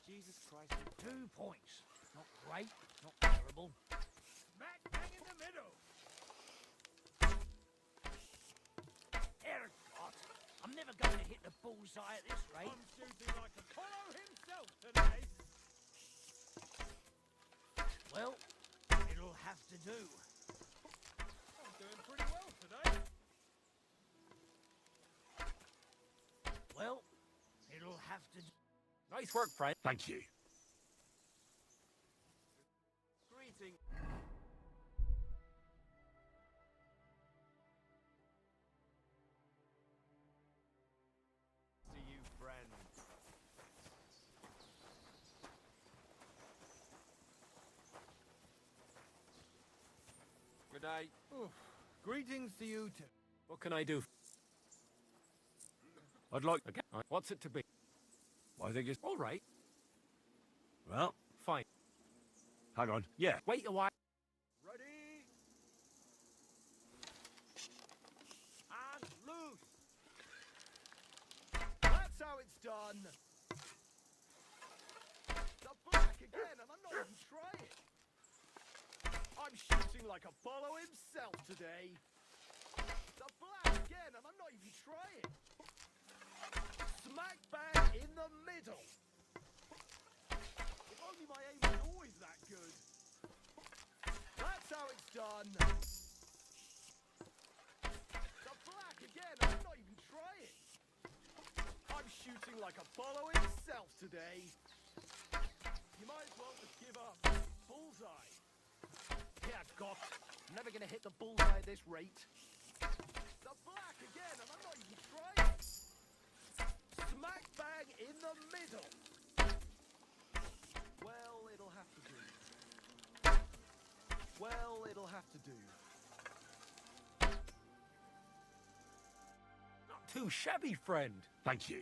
Jesus Christ. 2 points. Not great, not terrible. Smack bang in the middle. Ergot. I'm never going to hit the bullseye at this rate. I'm shooting like Apollo himself today. Well, it'll have to do. I'm doing pretty well today. Well, it'll have to do. Nice work, friend. Thank you. Greeting. See you, friend. Good day. Greetings to you too. What can I do? I'd like... Okay, what's it to be? I think it's... All right, Well, fine. hang on. Yeah. Wait a while. Ready? And loose. That's how it's done. The black again, and I'm not even trying. I'm shooting like Apollo himself today. The black again, and I'm not even trying. Smack bang in the middle. If only my aim was always that good. That's how it's done. like Apollo himself today. You might as well just give up. Bullseye. Yeah, God. I'm never gonna hit the bullseye at this rate. The black again, and I'm not even trying. Smack bang in the middle. Well, it'll have to do. Well, it'll have to do. Not too shabby, friend. Thank you.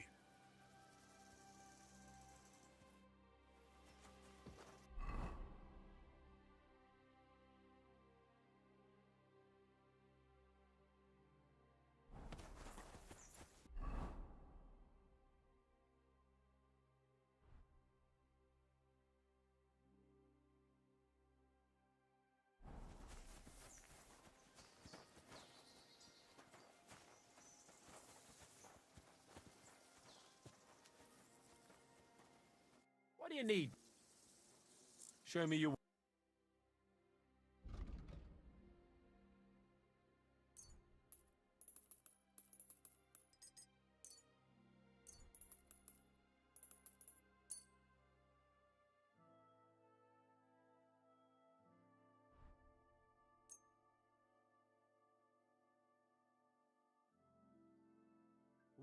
What do you need? Show me your...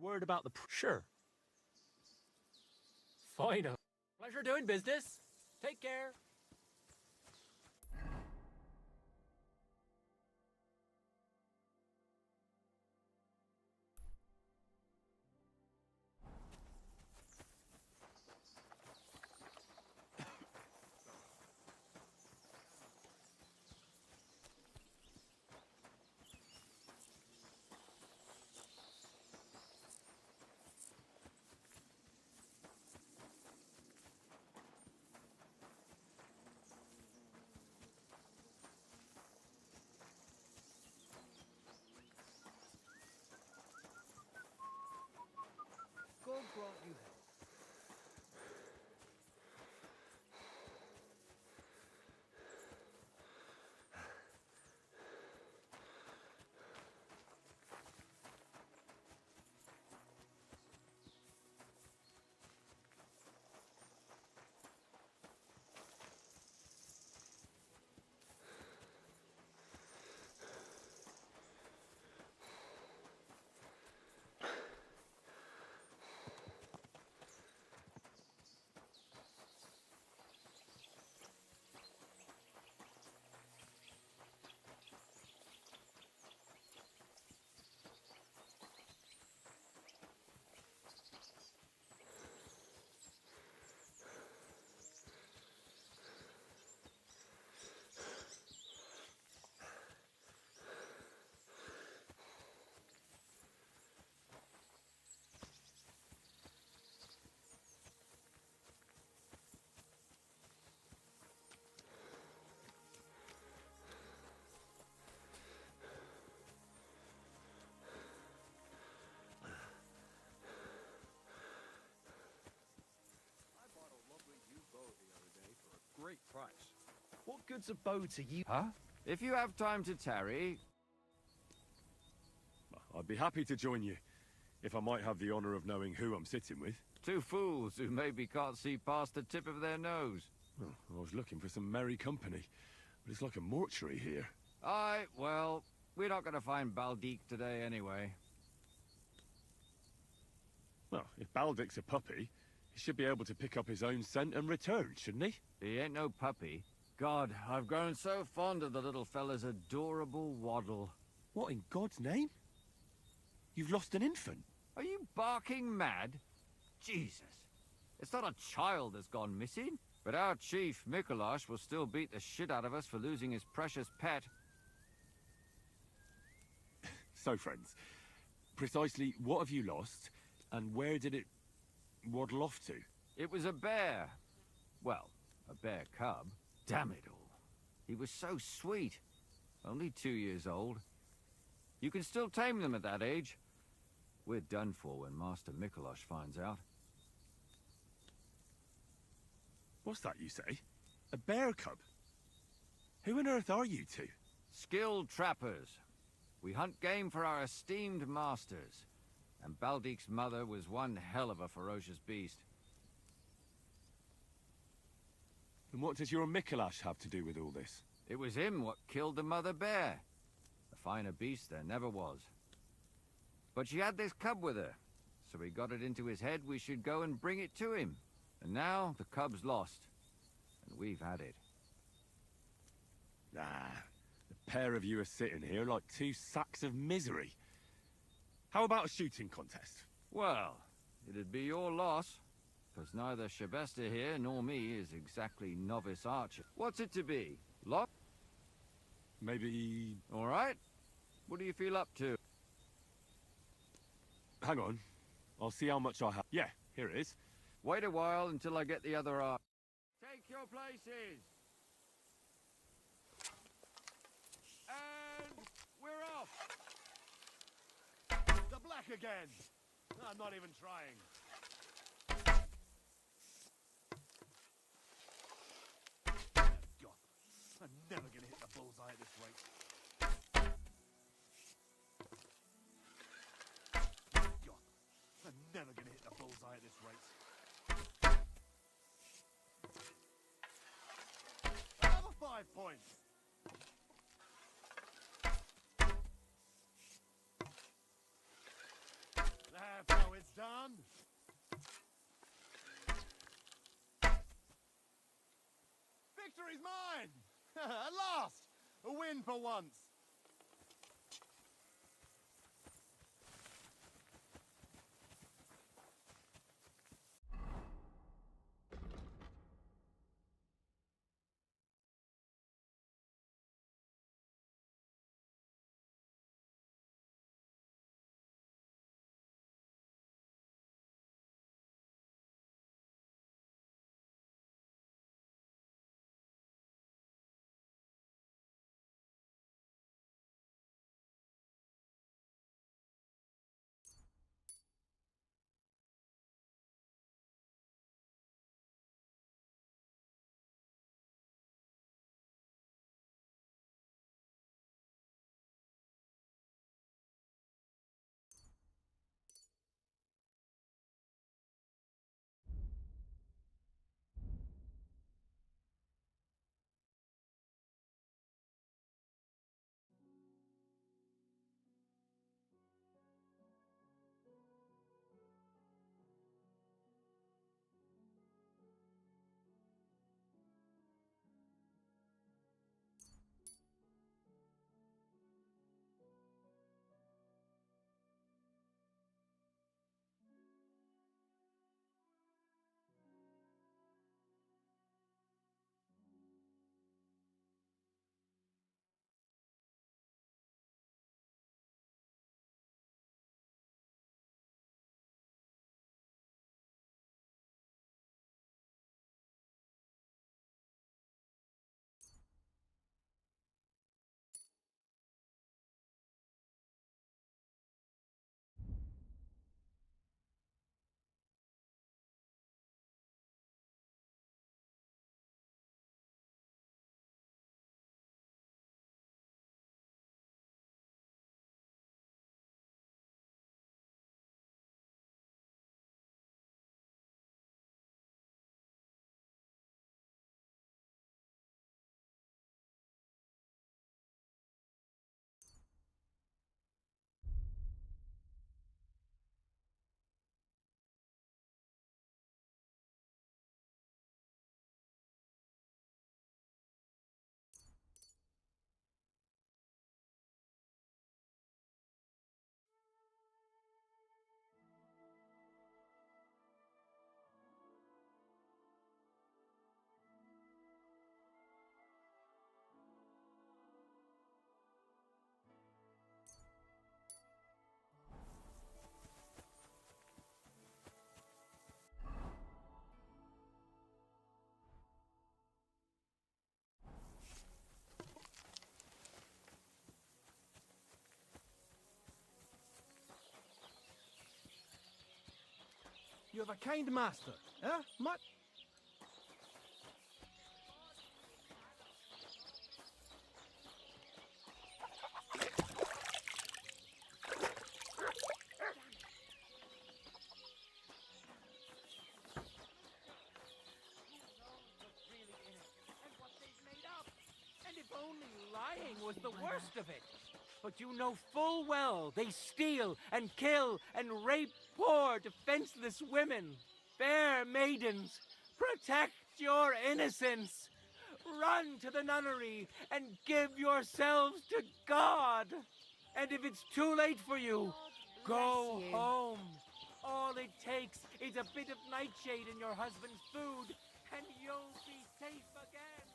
Word about the... Sure. Fine. Pleasure doing business. Take care. God grant you help. I bought a lovely new bow the other day for a great price. What good's a bow to you? Huh? If you have time to tarry... I'd be happy to join you, if I might have the honor of knowing who I'm sitting with. Two fools who maybe can't see past the tip of their nose. Oh, I was looking for some merry company, but it's like a mortuary here. Aye, well, we're not going to find Baldique today anyway. Well, if Baldic's a puppy, he should be able to pick up his own scent and return, shouldn't he? He ain't no puppy. God, I've grown so fond of the little fella's adorable waddle. What in God's name? You've lost an infant. Are you barking mad? Jesus. It's not a child that's gone missing. But our chief, Mikolash, will still beat the shit out of us for losing his precious pet. So, friends, precisely what have you lost, and where did it waddle off to? It was a bear. Well, a bear cub. Damn it all. He was so sweet. Only 2 years old. You can still tame them at that age. We're done for when Master Mikolash finds out. What's that you say? A bear cub? Who on earth are you two? Skilled trappers. We hunt game for our esteemed masters. And Baldic's mother was one hell of a ferocious beast. And what does your Mikolash have to do with all this? It was him what killed the mother bear. A finer beast there never was. But she had this cub with her, so he got it into his head we should go and bring it to him. And now the cub's lost, and we've had it. Ah, the pair of you are sitting here like two sacks of misery. How about a shooting contest? Well, it'd be your loss, because neither Shabesta here nor me is exactly novice archer. What's it to be? Lock? Maybe... All right. What do you feel up to? Hang on. I'll see how much I have. Yeah, here it is. Wait a while until I get the other arch. Take your places! And we're off! The black again! I'm not even trying. God, I'm never gonna hit the bullseye at this rate. God, I'm never gonna hit the bullseye at this rate. Another 5 points! That's how it's done. Victory's mine! At last! A win for once! You have a kind master, eh? Much. was the worst of it. But you know full well they steal and kill and rape poor, defenseless women. Fair maidens, protect your innocence. Run to the nunnery and give yourselves to God. And if it's too late for you, go bless you. home. All it takes is a bit of nightshade in your husband's food, and you'll be safe again.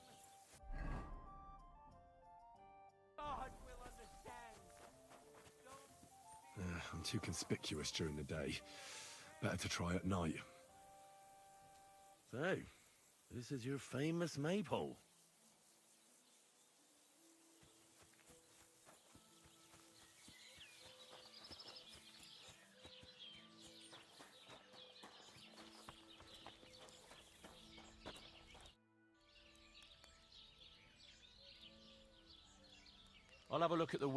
God will understand. Don't I'm too conspicuous during the day. Better to try at night. So, this is your famous maypole. I'll have a look at the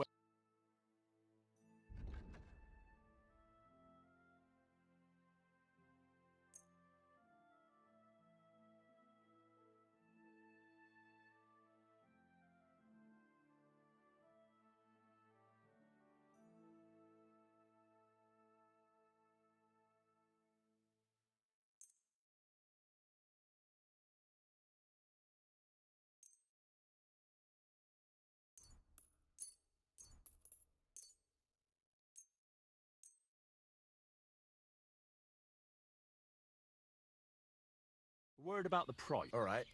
word about the price. All right.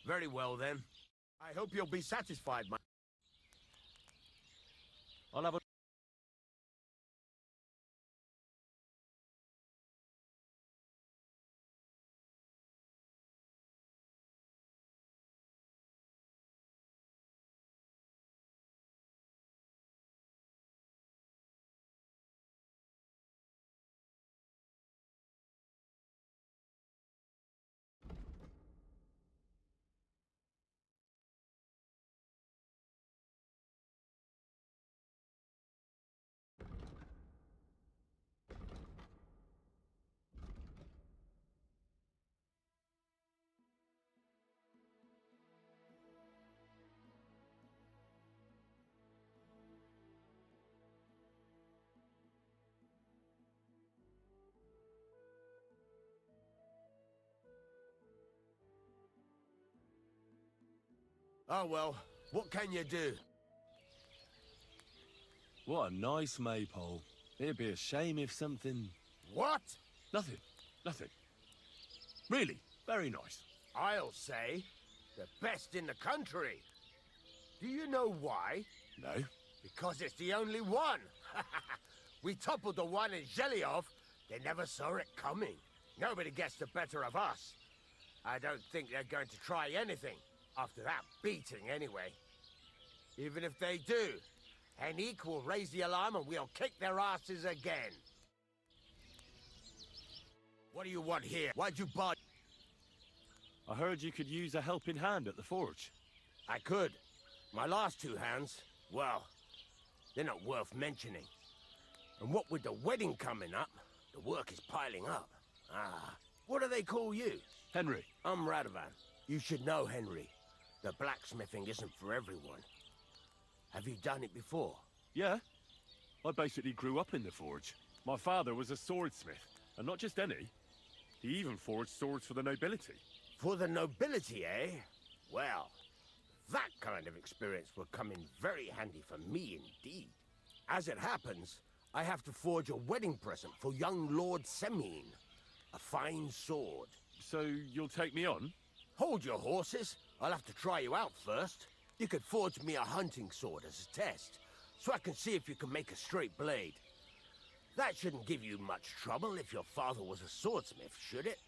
Very well, then. I hope you'll be satisfied, my... I'll have a... Oh, well, what can you do? What a nice maypole. It'd be a shame if something... What? Nothing. Nothing. Really, very nice. I'll say, the best in the country. Do you know why? No? Because it's the only one. We toppled the one in Zhelyov. They never saw it coming. Nobody gets the better of us. I don't think they're going to try anything. After that beating, anyway. Even if they do, Henrik will raise the alarm and we'll kick their asses again. What do you want here? Why'd you buy? I heard you could use a helping hand at the forge. I could. My last two hands, well, they're not worth mentioning. And what with the wedding coming up, the work is piling up. Ah, what do they call you? Henry. I'm Radovan. You should know Henry. The blacksmithing isn't for everyone. Have you done it before? Yeah. I basically grew up in the forge. My father was a swordsmith, and not just any. He even forged swords for the nobility. For the nobility, eh? Well, that kind of experience will come in very handy for me indeed. As it happens, I have to forge a wedding present for young Lord Semine. A fine sword. So you'll take me on? Hold your horses. I'll have to try you out first. You could forge me a hunting sword as a test, so I can see if you can make a straight blade. That shouldn't give you much trouble if your father was a swordsmith, should it?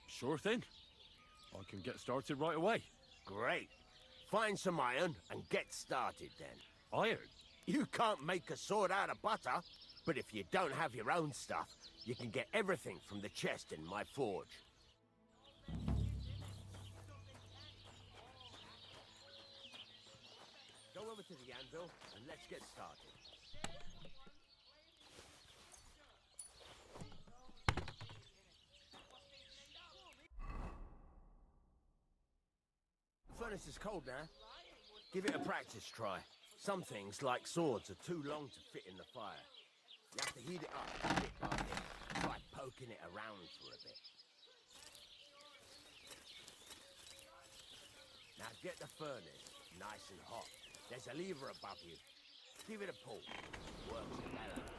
Sure thing. I can get started right away. Great. Find some iron and get started then. Iron? You can't make a sword out of butter, but if you don't have your own stuff, you can get everything from the chest in my forge. Go over to the anvil and let's get started. furnace is cold now. Give it a practice try. Some things, like swords, are too long to fit in the fire. You have to heat it up bit by bit. Try poking it around for a bit. Now get the furnace nice and hot. There's a lever above you. Give it a pull. Works the bellows.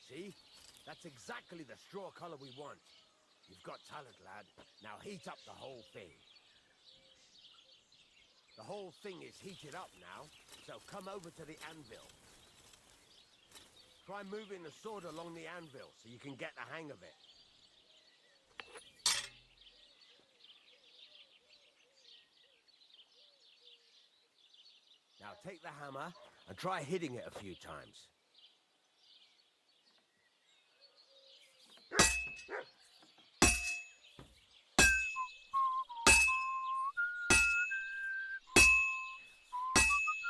See? That's exactly the straw color we want. You've got talent, lad. Now heat up the whole thing. The whole thing is heated up now, so come over to the anvil. Try moving the sword along the anvil so you can get the hang of it. Now take the hammer and try hitting it a few times.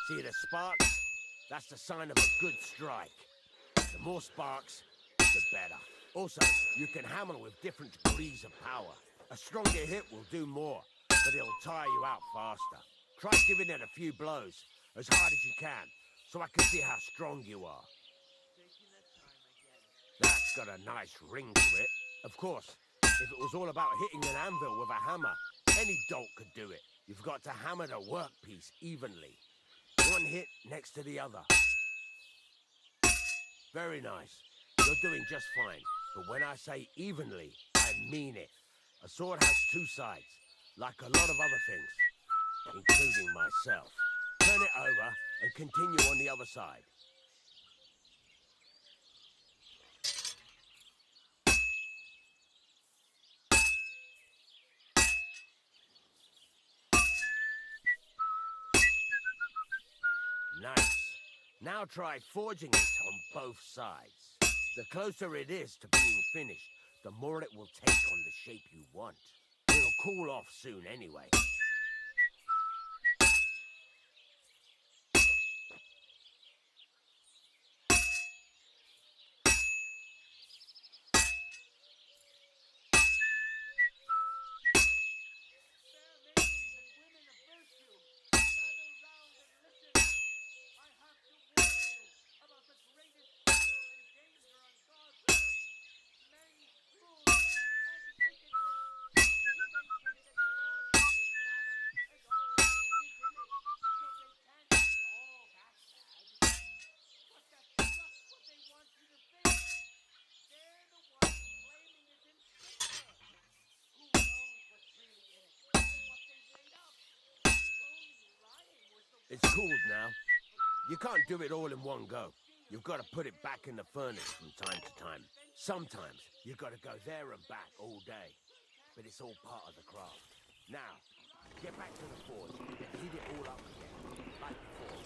See the sparks? That's the sign of a good strike. The more sparks, the better. Also, you can hammer with different degrees of power. A stronger hit will do more, but it'll tire you out faster. Try giving it a few blows, as hard as you can, so I can see how strong you are. That's got a nice ring to it. Of course, if it was all about hitting an anvil with a hammer, any dolt could do it. You've got to hammer the workpiece evenly. One hit next to the other. Very nice. You're doing just fine. But when I say evenly, I mean it. A sword has two sides, like a lot of other things, including myself. Turn it over and continue on the other side. Nice. Now try forging it on both sides. The closer it is to being finished, the more it will take on the shape you want. It'll cool off soon anyway. It's cooled now. You can't do it all in one go. You've got to put it back in the furnace from time to time. Sometimes you've got to go there and back all day. But it's all part of the craft. Now, get back to the forge and heat it all up again, like before.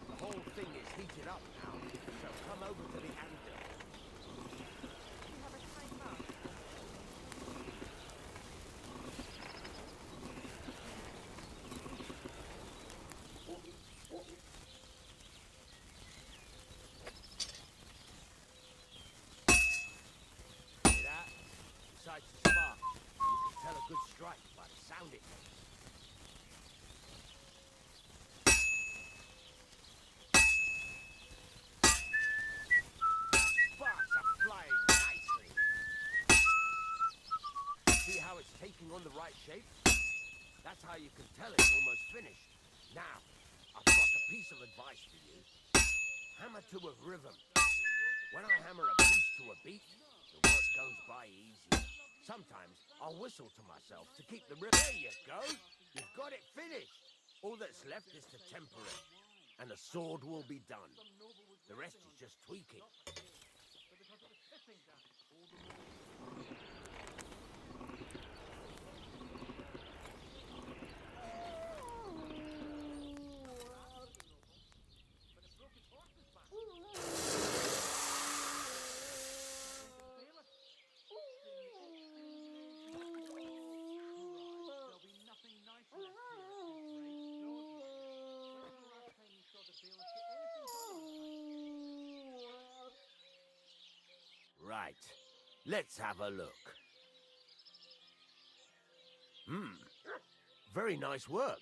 The whole thing is heated up now, so come over to the anvil. You have a time mark. See that? Besides the spark, you can tell a good strike by the sound it makes. Sparks are flying nicely. See how it's taking on the right shape? That's how you can tell it's almost finished. Now, I've got a piece of advice for you. Hammer to a rhythm. When I hammer a piece to a beat, the work goes by easier. Sometimes I'll whistle to myself to keep the rhythm. There you go. You've got it finished. All that's left is to temper it, and a sword will be done. The rest is just tweaking. There'll be nothing nice left here at this rate, don't you? When was the last time you saw the bailiff get anything done? Right, let's have a look. Very nice work.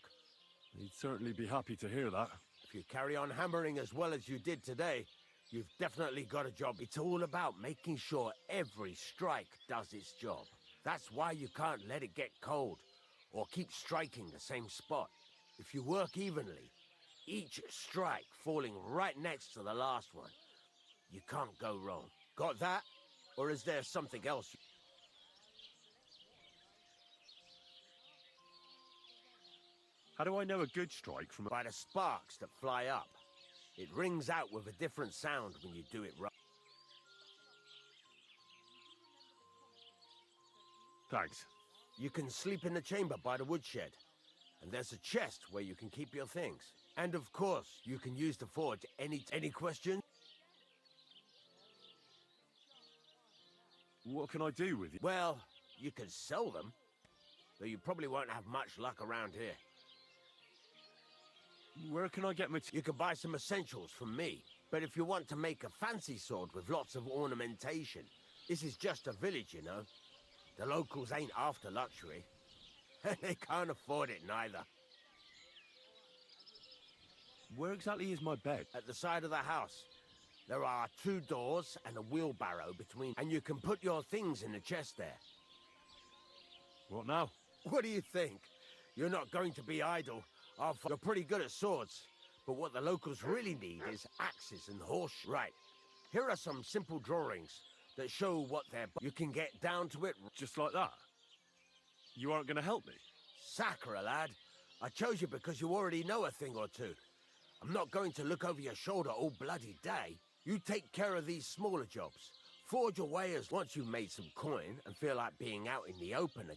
He'd certainly be happy to hear that. If you carry on hammering as well as you did today, you've definitely got a job. It's all about making sure every strike does its job. That's why you can't let it get cold, or keep striking the same spot. If you work evenly, each strike falling right next to the last one, you can't go wrong. Got that? Or is there something else? How do I know a good strike from a... By the sparks that fly up. It rings out with a different sound when you do it right. Thanks. You can sleep in the chamber by the woodshed. And there's a chest where you can keep your things. And of course, you can use the forge any questions? What can I do with it? Well, you can sell them. Though you probably won't have much luck around here. Where can I get You can buy some essentials from me. But if you want to make a fancy sword with lots of ornamentation, this is just a village, you know. The locals ain't after luxury. They can't afford it neither. Where exactly is my bed? At the side of the house. There are 2 doors and a wheelbarrow between, and you can put your things in the chest there. What now? What do you think? You're not going to be idle. You're pretty good at swords, but what the locals really need is axes and horseshoes. Right. Here are some simple drawings that show what they're... You can get down to it... Just like that? You aren't going to help me? Sacre, lad. I chose you because you already know a thing or two. I'm not going to look over your shoulder all bloody day. You take care of these smaller jobs. Forge away as once you've made some coin and feel like being out in the open.